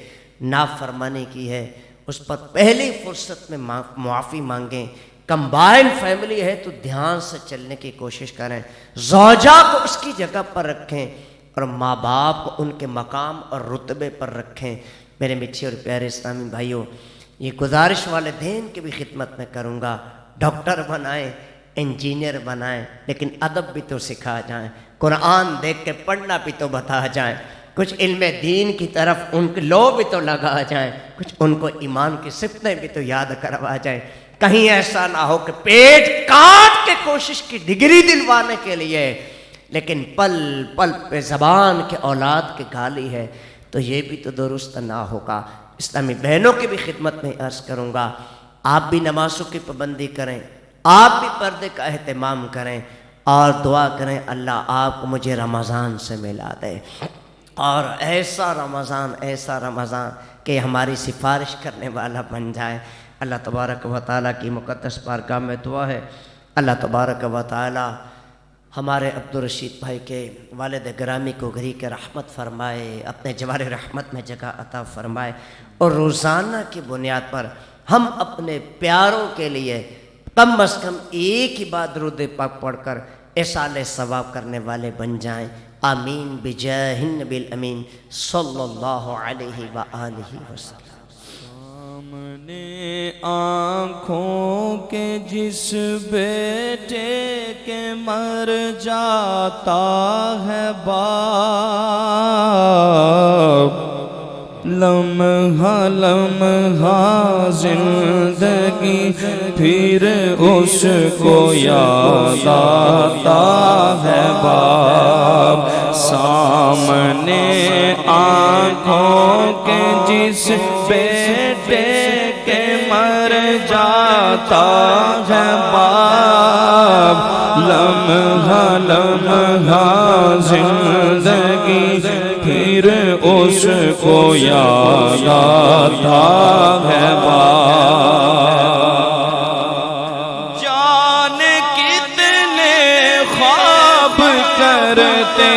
نافرمانی کی ہے، اس پر پہلی فرصت میں معافی مانگیں۔ کمبائن فیملی ہے تو دھیان سے چلنے کی کوشش کریں، زوجہ کو اس کی جگہ پر رکھیں اور ماں باپ کو ان کے مقام اور رتبے پر رکھیں۔ میرے میٹھے اور پیارے اسلامی بھائیوں، یہ گزارش والدین کی بھی خدمت میں کروں گا، ڈاکٹر بنائیں، انجینئر بنائیں، لیکن ادب بھی تو سکھا جائیں، قرآن دیکھ کے پڑھنا بھی تو بتا جائیں، کچھ علم دین کی طرف ان کے لو بھی تو لگا جائیں، کچھ ان کو ایمان کی صفتیں بھی تو یاد کروا جائیں۔ کہیں ایسا نہ ہو کہ پیٹ کاٹ کے کوشش کی ڈگری دلوانے کے لیے، لیکن پل پل پہ زبان کے اولاد کی گالی ہے، تو یہ بھی تو درست نہ ہوگا۔ اسلامی بہنوں کی بھی خدمت میں عرض کروں گا، آپ بھی نمازوں کی پابندی کریں، آپ بھی پردے کا اہتمام کریں اور دعا کریں اللہ آپ کو مجھے رمضان سے ملا دے، اور ایسا رمضان کہ ہماری سفارش کرنے والا بن جائے۔ اللہ تبارک و تعالیٰ کی مقدس بارگاہ میں دعا ہے، اللہ تبارک و تعالیٰ ہمارے عبدالرشید بھائی کے والد گرامی کو گھری کے رحمت فرمائے، اپنے جوار رحمت میں جگہ عطا فرمائے، اور روزانہ کی بنیاد پر ہم اپنے پیاروں کے لیے کم از کم ایک ہی بار درود پاک پڑھ کر احسان ثواب کرنے والے بن جائیں۔ آمین بجاہ النبی الامین صلی اللہ علیہ وآلہ وسلم۔ سامنے آنکھوں کے جس بیٹے کے مر جاتا ہے باپ، لمحہ لمحہ زندگی پھر اس کو یاد آتا ہے باپ، سامنے آنکھوں جس بیٹے کے مر جاتا ہے باپ، لمحہ لمحہ زندگی پھر اس کو یاد آتا ہے باپ۔ جان کتنے خواب کرتے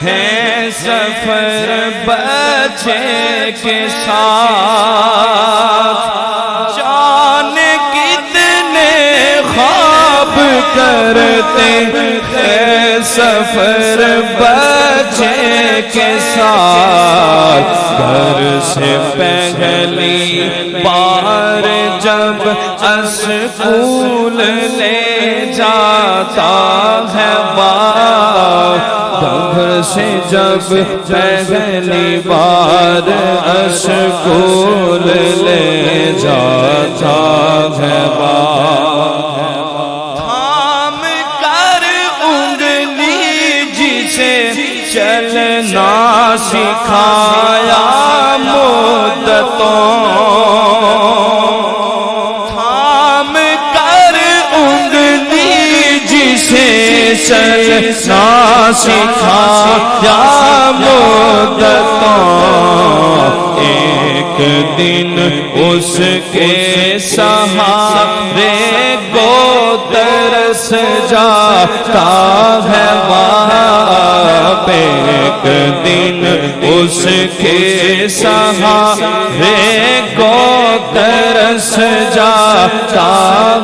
ہیں سفر بچے کے ساتھ، جان کتنے خواب کرتے ہیں سفر بچے کے ساتھ، گھر سے پہلی بار جب اسکول لے جاتا ہے باپ، گھر سے جب پہلی بار اسکول لے جاتا ہے باپ، تھام کر انگلی جسے چلنا سکھایا مدتوں، تھام کر انگلی جسے چلنا سکھایا مدتوں، ایک دن اس کے سہارے کو ترس جاتا ہے باپ، ایک دن اس کے سہارے کو ترس جاتا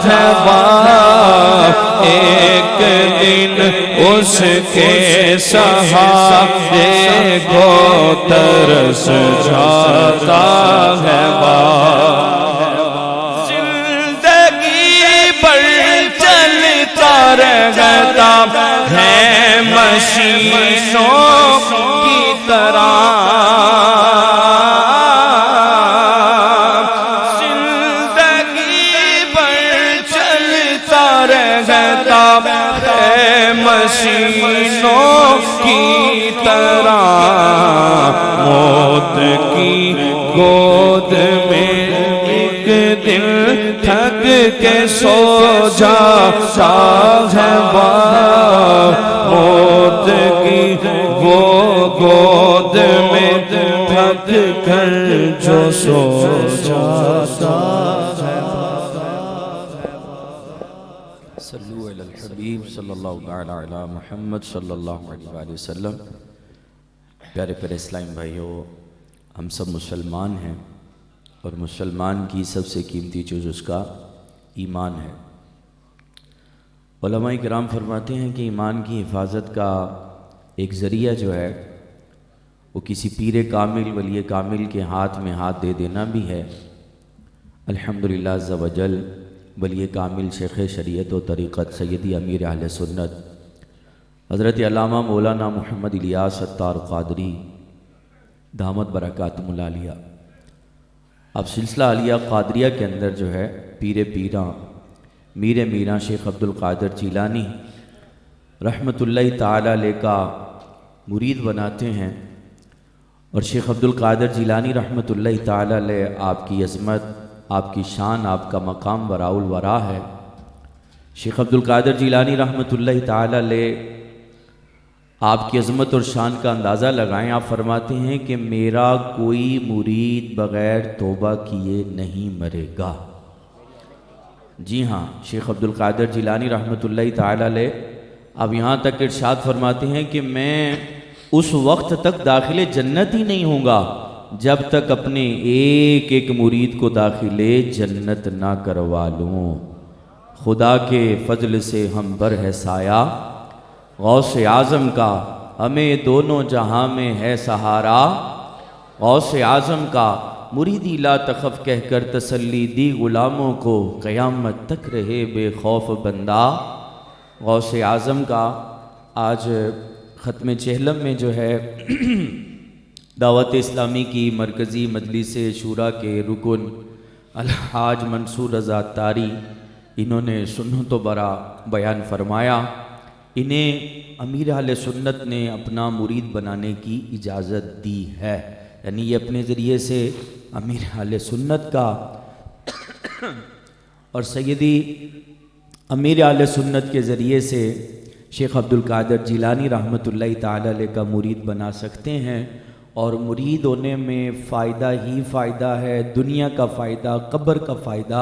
ہے باپ، ایک دن اس کے سہارے کو ترس جاتا ہے باپ، زندگی پر چلتا رہتا ہے مشینوں کی طرح، زندگی پر چلتا رہتا ہے مشینوں کی طرح، موت کی گود میں ایک دن تھک کے سو جاتا ہے باپ، موت کی وہ گود میں تھک کر جو سو جاتا ہے۔ صلو علی الحبیب صلی اللہ تعالی علی محمد صلی اللہ علیہ وآلہ وسلم۔ پیارے پیارے اسلام بھائیوں، ہم سب مسلمان ہیں اور مسلمان کی سب سے قیمتی چیز اس کا ایمان ہے۔ علماء کرام فرماتے ہیں کہ ایمان کی حفاظت کا ایک ذریعہ جو ہے وہ کسی پیر کامل ولی کامل کے ہاتھ میں ہاتھ دے دینا بھی ہے۔ الحمدللہ عز و جل ولی کامل شیخ شریعت و طریقت سیدی امیر اہل سنت حضرت علامہ مولانا محمد الیاس ستار قادری دامت برکاتہم العالیہ، اب سلسلہ عالیہ قادریہ کے اندر جو ہے پیر پیراں میر میراں شیخ عبد القادر جیلانی رحمۃ اللہ تعالی علیہ کا مرید بناتے ہیں، اور شیخ عبد القادر جیلانی رحمۃ اللہ تعالی علیہ آپ کی عظمت، آپ کی شان، آپ کا مقام وراء الورا ہے۔ شیخ عبد القادر جیلانی رحمۃ اللہ تعالی علیہ آپ کی عظمت اور شان کا اندازہ لگائیں، آپ فرماتے ہیں کہ میرا کوئی مرید بغیر توبہ کیے نہیں مرے گا۔ جی ہاں، شیخ عبد القادر جیلانی رحمۃ اللہ تعالی علیہ اب یہاں تک ارشاد فرماتے ہیں کہ میں اس وقت تک داخل جنت ہی نہیں ہوں گا جب تک اپنے ایک ایک مرید کو داخل جنت نہ کروا لوں۔ خدا کے فضل سے ہم بر ہے سایہ غوث اعظم کا، ہمیں دونوں جہاں میں ہے سہارا۔ غوث اعظم کا مریدی لا تخف کہہ کر تسلی دی غلاموں کو، قیامت تک رہے بے خوف بندہ۔ غوث اعظم کا آج ختم چہلم میں جو ہے دعوت اسلامی کی مرکزی مجلس شورا کے رکن الحاج منصور رضا تاری انہوں نے سنت و برا بیان فرمایا۔ انہیں امیر اہل سنت نے اپنا مرید بنانے کی اجازت دی ہے، یعنی یہ اپنے ذریعے سے امیر اہل سنت کا اور سیدی امیر اہل سنت کے ذریعے سے شیخ عبد القادر جیلانی رحمۃ اللہ تعالی علیہ کا مرید بنا سکتے ہیں، اور مرید ہونے میں فائدہ ہی فائدہ ہے، دنیا کا فائدہ، قبر کا فائدہ،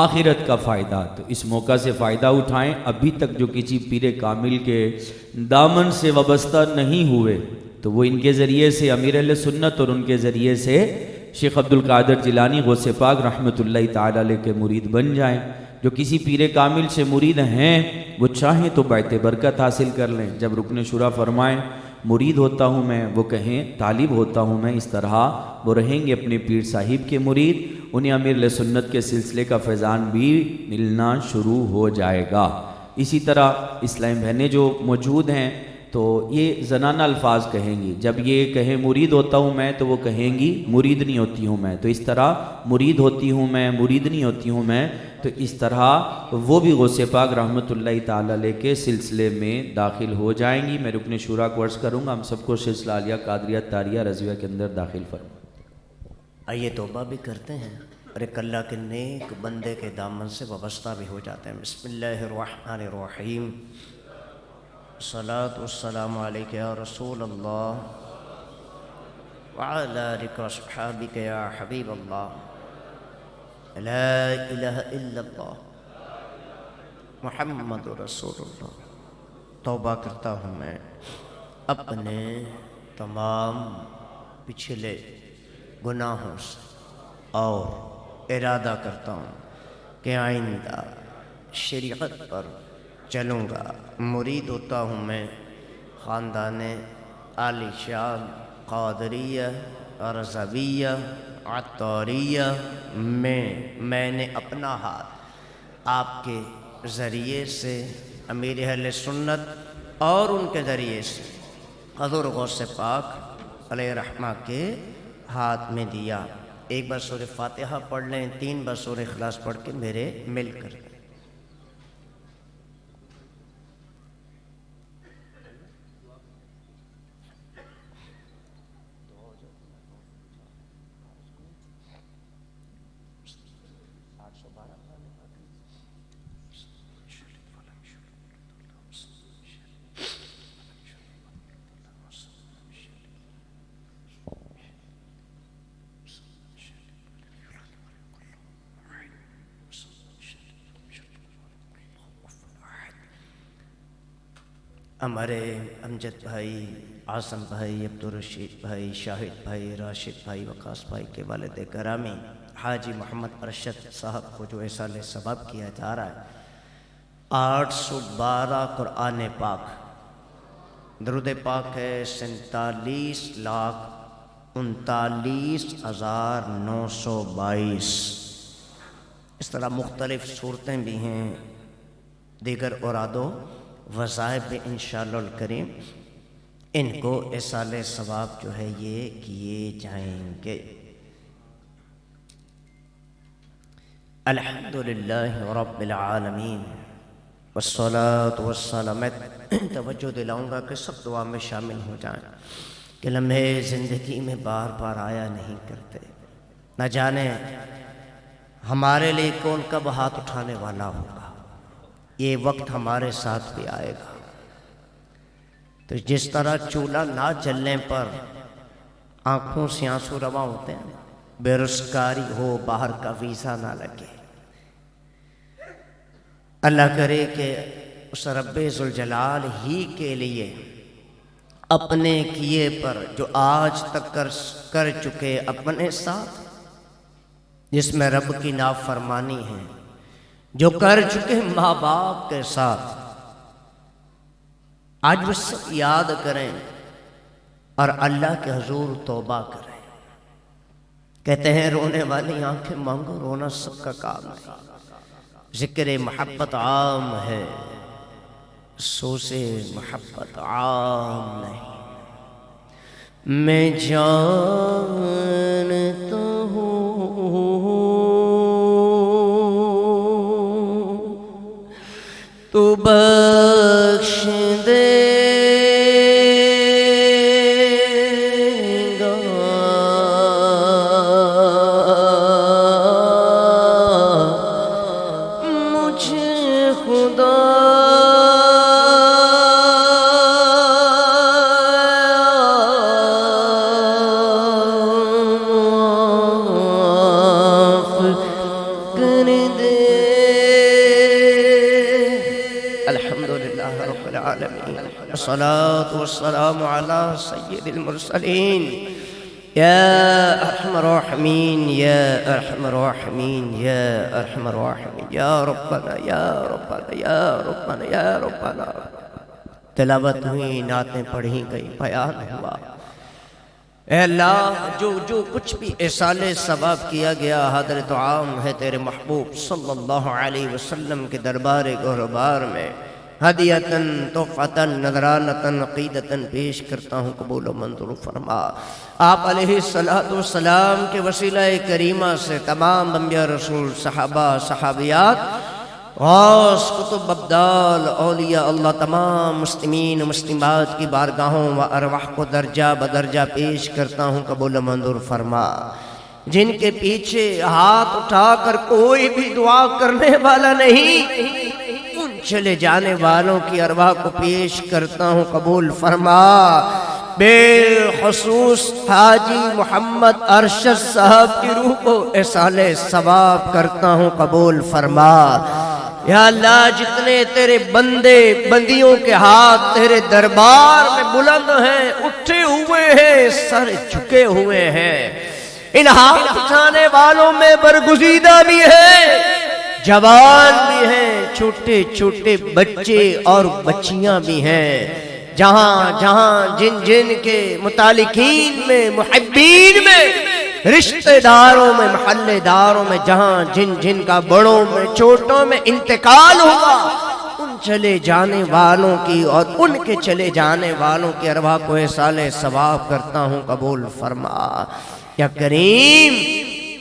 آخرت کا فائدہ۔ تو اس موقع سے فائدہ اٹھائیں۔ ابھی تک جو کسی پیر کامل کے دامن سے وابستہ نہیں ہوئے تو وہ ان کے ذریعے سے امیر اہل سنت اور ان کے ذریعے سے شیخ عبد القادر جیلانی غوث پاک رحمۃ اللہ تعالی علیہ کے مرید بن جائیں۔ جو کسی پیر کامل سے مرید ہیں وہ چاہیں تو بیعت برکت حاصل کر لیں۔ جب رکن شورا فرمائیں مرید ہوتا ہوں میں، وہ کہیں طالب ہوتا ہوں میں، اس طرح وہ رہیں گے اپنے پیر صاحب کے مرید، انہیں امیر اہل سنت کے سلسلے کا فیضان بھی ملنا شروع ہو جائے گا۔ اسی طرح اسلام بہنیں جو موجود ہیں تو یہ زنانہ الفاظ کہیں گی، جب یہ کہیں مرید ہوتا ہوں میں تو وہ کہیں گی مرید نہیں ہوتی ہوں میں، تو اس طرح مرید ہوتی ہوں میں، مرید نہیں ہوتی ہوں میں، تو اس طرح وہ بھی غوث پاک رحمۃ اللہ تعالی علیہ کے سلسلے میں داخل ہو جائیں گی۔ میں رکن شورا کو عرض کروں گا ہم سب کو سلسلہ عالیہ قادریہ تاریہ رضویہ کے اندر داخل فرمائیں۔ آئیے توبہ بھی کرتے ہیں اور ایک اللہ کے نیک بندے کے دامن سے وابستہ بھی ہو جاتے ہیں۔ بسم اللہ الرحمن الرحیم، الصلاۃ والسلام علیک یا رسول اللہ وعلی آلک واصحابک یا حبیب اللہ، لا الہ الا اللہ محمد رسول اللہ۔ توبہ کرتا ہوں میں اپنے تمام پچھلے گناہوں سے اور ارادہ کرتا ہوں کہ آئندہ شریعت پر چلوں گا۔ مرید ہوتا ہوں میں خاندان عالی شان قادریہ، رضویہ، عطاریہ میں نے اپنا ہاتھ آپ کے ذریعے سے امیر اہل سنت اور ان کے ذریعے سے حضور غوث پاک علیہ رحمہ کے ہاتھ میں دیا۔ ایک بار سورہ فاتحہ پڑھ لیں، 3 بار سورہ اخلاص پڑھ کے میرے مل کر دیں۔ ہمارے امجد بھائی، عاصم بھائی، عبدالرشید بھائی، شاہد بھائی، راشد بھائی، وقاص بھائی کے والد گرامی حاجی محمد ارشد صاحب کو جو ایصال ثواب کیا جا رہا ہے، 812 قرآن پاک، درود پاک ہے 47,39,922۔ اس طرح مختلف صورتیں بھی ہیں، دیگر اوراد و وظائف بھی انشاءاللہ الکریم ان کو ایصال ثواب جو ہے یہ کیے جائیں گے۔ الحمدللہ رب العالمین والصلاة والسلام۔ میں توجہ دلاؤں گا کہ سب دعا میں شامل ہو جائیں کہ لمحے زندگی میں بار بار آیا نہیں کرتے، نہ جانے ہمارے لیے کون کب ہاتھ اٹھانے والا ہوگا۔ یہ وقت ہمارے ساتھ بھی آئے گا، تو جس طرح چولہا نہ جلنے پر آنکھوں سے آنسو رواں ہوتے ہیں، بے روزگاری ہو، باہر کا ویزا نہ لگے، اللہ کرے کہ اس رب ذوالجلال ہی کے لیے اپنے کیے پر جو آج تک کر چکے اپنے ساتھ، جس میں رب کی نافرمانی ہے، جو کر چکے ماں باپ کے ساتھ، آج وہ سب یاد کریں اور اللہ کے حضور توبہ کریں۔ کہتے ہیں رونے والی آنکھیں مانگو، رونا سب کا کام ہے، ذکر محبت عام ہے، افسوس محبت عام نہیں۔ میں جانتا ہوں تو بخش دے گا، الحمدللہ رب العالمین والصلاة والسلام علی سید المرسلین یا ارحم الراحمین یا ارحم الراحمین یا ارحم الراحمین یا ربنا یا ربنا یا ربنا یا ربنا. تلاوت ہوئی، نعتیں پڑھی گئی، بیان ہوا. اے اللہ جو کچھ بھی احسان ثواب کیا گیا حضرت عام ہے تیرے محبوب صلی اللہ علیہ وسلم کے دربار گہربار میں ہدیتاً تحفۃً نذرانۃً عقیدتاً پیش کرتا ہوں، قبول و منظور فرما. آپ علیہ السلام کے وسیلہ کریمہ سے تمام انبیاء رسول صحابہ صحابیات غوث کتب ابدال اولیاء اللہ تمام مسلمین و مسلمات کی بارگاہوں و ارواح کو درجہ بدرجہ پیش کرتا ہوں، قبول و منظور فرما. جن کے پیچھے ہاتھ اٹھا کر کوئی بھی دعا کرنے والا نہیں، ان چلے جانے والوں کی ارواح کو پیش کرتا ہوں، قبول فرما. بالخصوص حاجی محمد ارشد صاحب کی روح کو احسان ثواب کرتا ہوں، قبول فرما. یا اللہ جتنے تیرے بندے بندیوں کے ہاتھ تیرے دربار میں بلند ہیں، اٹھے ہوئے ہیں، سر جھکے ہوئے ہیں، ان ہاتھ اٹھانے والوں میں برگزیدہ بھی ہیں، جوان بھی ہیں، چھوٹے چھوٹے بچے اور بچیاں بھی ہیں. جہاں جہاں جن جن کے متعلقین میں محبین میں رشتہ داروں میں محلے داروں میں جہاں جن جن کا بڑوں میں چھوٹوں میں انتقال ہوا، ان چلے جانے والوں کی اور ان کے چلے جانے والوں کی ارواح کو احسان ثواب کرتا ہوں، قبول فرما. یا کریم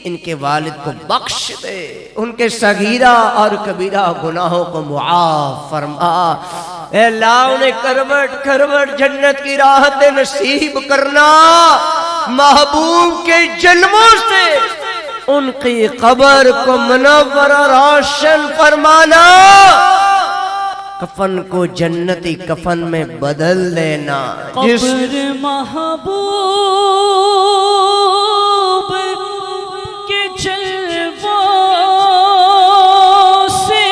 ان کے والد کو بخش دے، ان کے صغیرہ اور کبیرہ گناہوں کو معاف فرما. اے اللہ انہیں کروٹ کروٹ جنت کی راحت نصیب کرنا، محبوب کے جلووں سے ان کی قبر کو منور روشن فرمانا، کفن کو جنتی کفن میں بدل دینا. قبر محبوب کے جلووں سے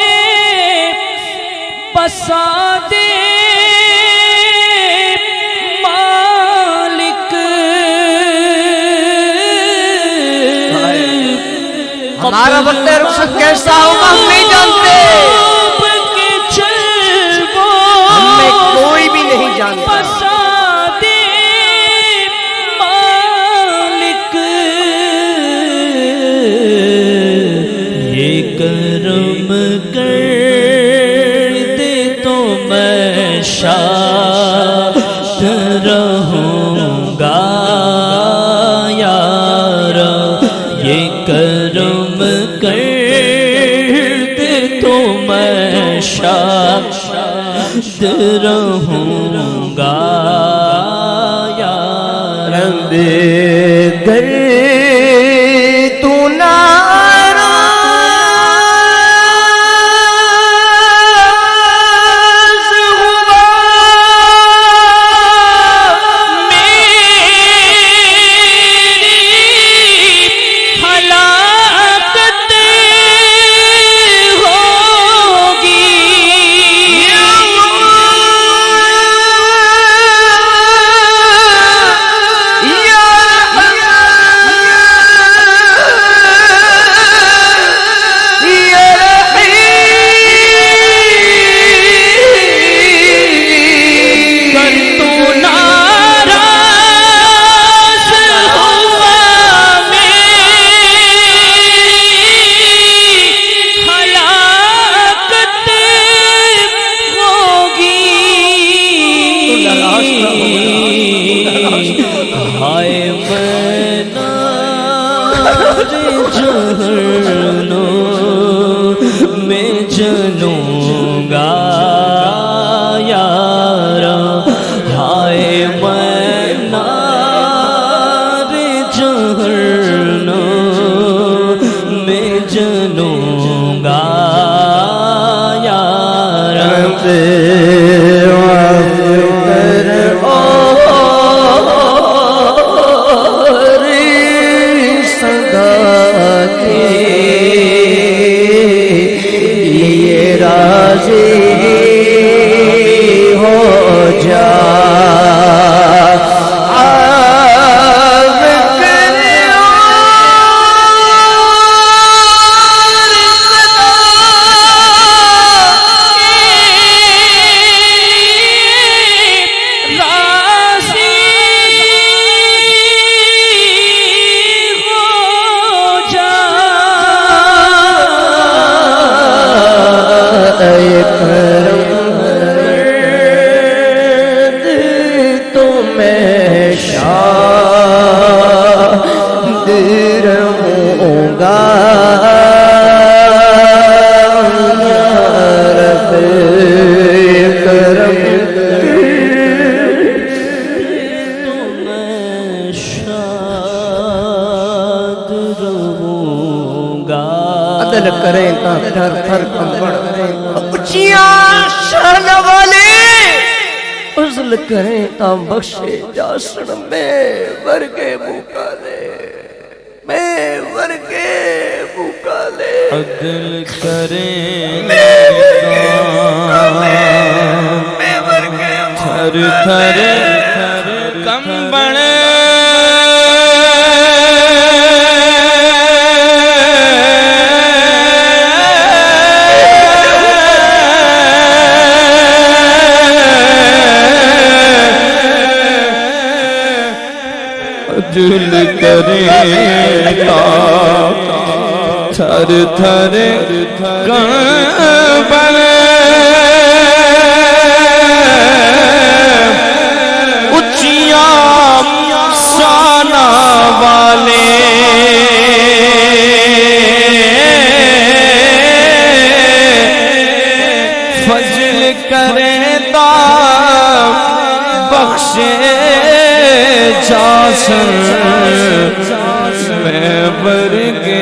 بسا دے مالک. ہمارا وقت رخصت کیسا ہوگا ہم نہیں جانتے، ہم میں کوئی بھی نہیں جانتا. یہ کرم کر دے تو میں شاد رہوں گا یار. یہ کرم کر دے تو میں شاد رہوں گا یار. گر تو ناراض ہوا میری ہلاکت ہوگی. میں جلوں گا یار. ہائے میں نار جہنم میں جلوں گا یار. راضی جا عدل کریں تا تھر تھر کنبڑ اچیاں شان والے عزل کریں تا بخشے جاسن میں ورگے بھوکا لے میں ورگے بھوکا لے عدل کریں میں ورگے تھر تھر کنبڑ عدل کریں تھر تھر کنبڑ اچیاں شانہ والے فضل کریں تا بخشے جاسن میں ورگے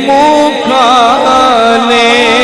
موقع لے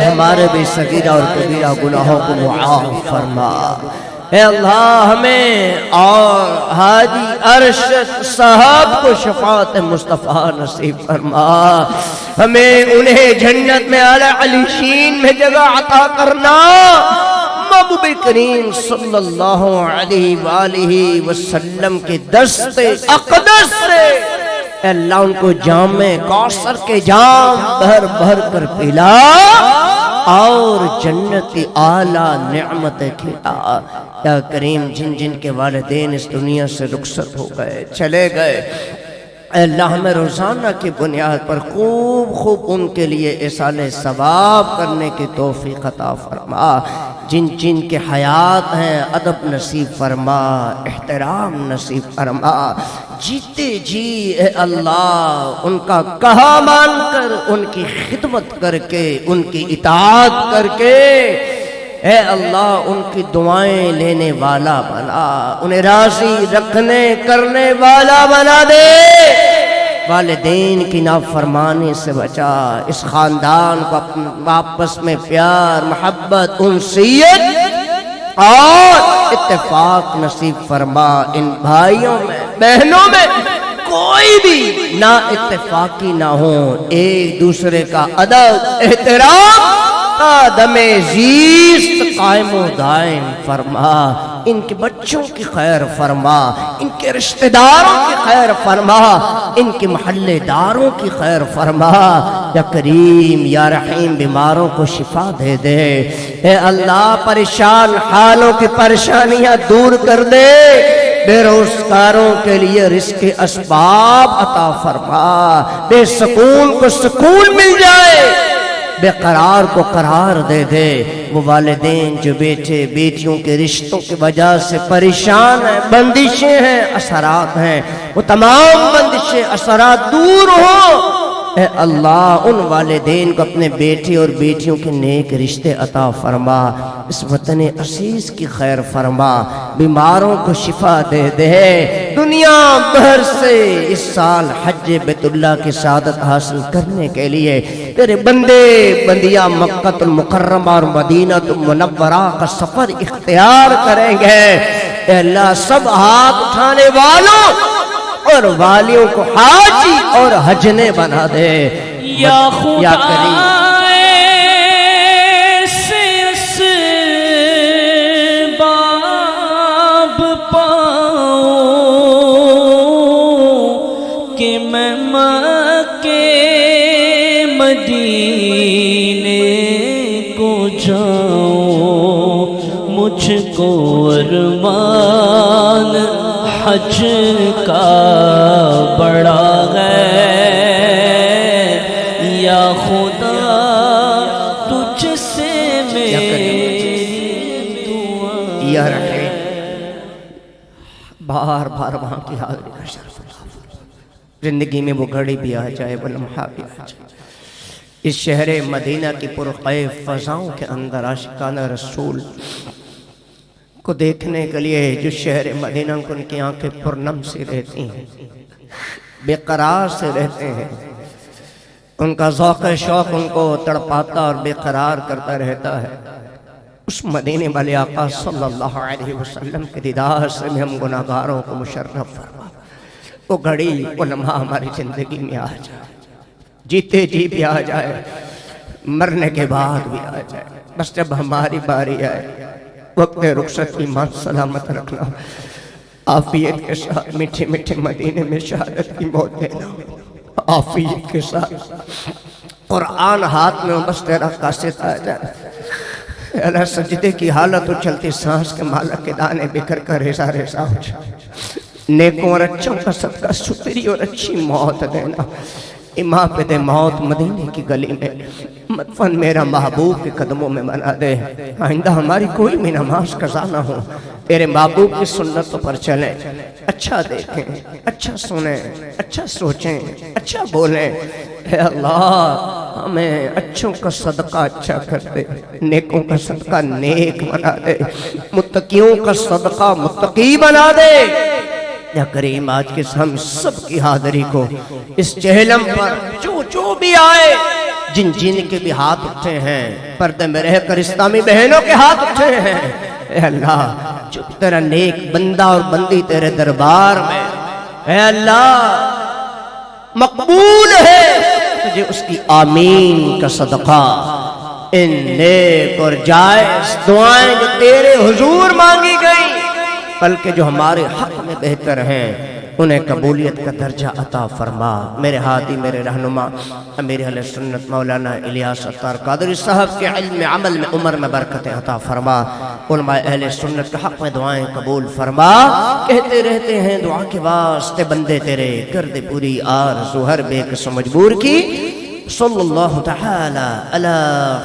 ہمارے بھی صغیرہ اور کبیرہ گناہوں کو معاف فرما اے اللہ ہمیں اور حاجی ارشد صاحب کو شفاعت مصطفیٰ نصیب فرما ہمیں انہیں جنت میں اعلیٰ علیشین میں جگہ عطا کرنا محبوب کریم صلی اللہ علیہ وآلہ وسلم کے دست اقدس سے اے اللہ ان کو جام کوثر کے جام بھر بھر کر پلا اور جنت اعلیٰ نعمت کھلا یا کریم جن جن کے والدین اس دنیا سے رخصت ہو گئے چلے گئے اے اللہ ہمیں روزانہ کی بنیاد پر خوب ان کے لیے احسان ثواب کرنے کی توفیق عطا فرما جن جن کے حیات ہیں ادب نصیب فرما احترام نصیب فرما جیتے جی اے اللہ ان کا کہا مان کر ان کی خدمت کر کے ان کی اطاعت کر کے اے اللہ ان کی دعائیں لینے والا بنا انہیں راضی رکھنے کرنے والا بنا دے والدین کی نافرمانی سے بچا اس خاندان کو آپس میں پیار محبت انسیت اور اتفاق نصیب فرما ان بھائیوں میں بہنوں میں کوئی بھی نا اتفاقی نہ ہو ایک دوسرے کا ادب احترام آقا دمِ زیست قائم و دائم فرما، ان کے بچوں کی خیر فرما، ان کے رشتہ داروں کی خیر فرما، ان کے محلے داروں کی خیر فرما۔ یا کریم یا رحیم بیماروں کو شفا دے دے، اے اللہ پریشان حالوں کی پریشانیاں دور کر دے، بے روزگاروں کے لیے رزق کے اسباب عطا فرما، بے سکون کو سکون مل جائے، بے قرار کو قرار دے دے۔ وہ والدین جو بیٹے بیٹیوں کے رشتوں کی وجہ سے پریشان ہیں، بندشیں ہیں، اثرات ہیں، وہ تمام بندشیں اثرات دور ہوں۔ اے اللہ ان والدین کو اپنے بیٹے اور بیٹیوں کے نیک رشتے عطا فرما، اس وطن عزیز کی خیر فرما، بیماروں کو شفا دے دے۔ دنیا بھر سے اس سال حج بیت اللہ کی سعادت حاصل کرنے کے لیے تیرے بندے بندیاں مکہ المکرمہ اور مدینہ المنورہ کا سفر اختیار کریں گے۔ اے اللہ سب ہاتھ اٹھانے والوں اور والیوں کو حاجی اور حجنے بنا دے۔ یا خدا کریم ایسے اسباب پاؤں کہ میں مکے مدینے کو جاؤں، مجھ کو ارمان حج کا بڑا ہے۔ یا خدا تجھ سے میری دعا یا رحیم بار بار وہاں کی حاضری کا شرف عطا فرما۔ زندگی میں وہ گھڑی بھی آ جائے، وہ لمحہ بھی آ جائے، اس شہر مدینہ کی پرقیف فضاؤں کے اندر عاشقانہ رسول کو دیکھنے کے لیے جو شہر مدینہ کو ان کی آنکھیں پرنم سے رہتی ہیں، بے قرار سے رہتے ہیں، ان کا ذوق شوق ان کو تڑپاتا اور بے قرار کرتا رہتا ہے، اس مدینے والے آقا صلی اللہ علیہ وسلم کے دیدار سے بھی ہم گناہگاروں کو مشرف فرما۔ وہ گھڑی وہ لمحہ ہماری زندگی میں آ جائے، جیتے جی بھی آ جائے، مرنے کے بعد بھی آ جائے، بس جب ہماری باری آئے وقت رخصت ایمان سلامت رکھنا، عافیت کے ساتھ میٹھے میٹھے مدینے میں شہادت کی موت دینا، عافیت کے ساتھ قرآن ہاتھ میں بس تیرا قاصد آ جائے۔ اے اللہ سجدے کی حالت و چلتی سانس کے مالک کے دانے بکھر کر ریزہ ریزہ ہو جائے، نیکوں اور اچھوں کا صدقہ ستری اور اچھی موت دینا۔ امام پہ دے موت مدینے کی گلی میں، مدفن میرا محبوب کے قدموں میں بنا دے۔ آئندہ ہماری کوئی بھی نماز قضا نہ ہو، تیرے محبوب کی سنتوں پر چلیں، اچھا دیکھیں، اچھا سنیں، اچھا سوچیں، اچھا بولیں۔ اے اللہ ہمیں اچھوں کا صدقہ اچھا کر دے، نیکوں کا صدقہ نیک بنا دے، متقیوں کا صدقہ متقی بنا دے۔ یا کریم آج کے ہم سب کی حاضری کو اس چہلم پر جو بھی آئے، جن کے بھی ہاتھ اٹھے ہیں، پردے میں رہ کر اسلامی بہنوں کے ہاتھ اٹھے ہیں، اے اللہ جو تیرا نیک بندہ اور بندی تیرے دربار میں، اے اللہ مقبول ہے، تجھے اس کی آمین کا صدقہ، ان نیک اور جائز دعائیں جو تیرے حضور مانگی گئی بلکہ جو ہمارے حق میں بہتر ہیں، انہیں قبولیت کا درجہ عطا فرما۔ میرے ہادی میرے رہنما امیر اہل سنت مولانا الیاس اتار قادری صاحب کے علم عمل میں عمر میں برکتیں عطا فرما، علماء اہل سنت کے حق میں دعائیں قبول فرما۔ کہتے رہتے ہیں دعا کے واسطے بندے تیرے، کر دے پوری آرزو ہر بے کس مجبور کی۔ صلی اللہ تعالی علی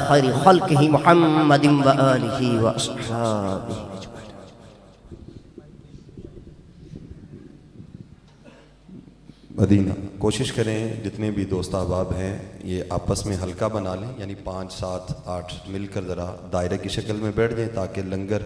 خیر خلقہ محمد و آلہ و اصحابہ۔ مدینہ کوشش کریں جتنے بھی دوست احباب ہیں یہ آپس میں حلقہ بنا لیں، یعنی 5 7 8 مل کر ذرا دائرے کی شکل میں بیٹھ جائیں تاکہ لنگر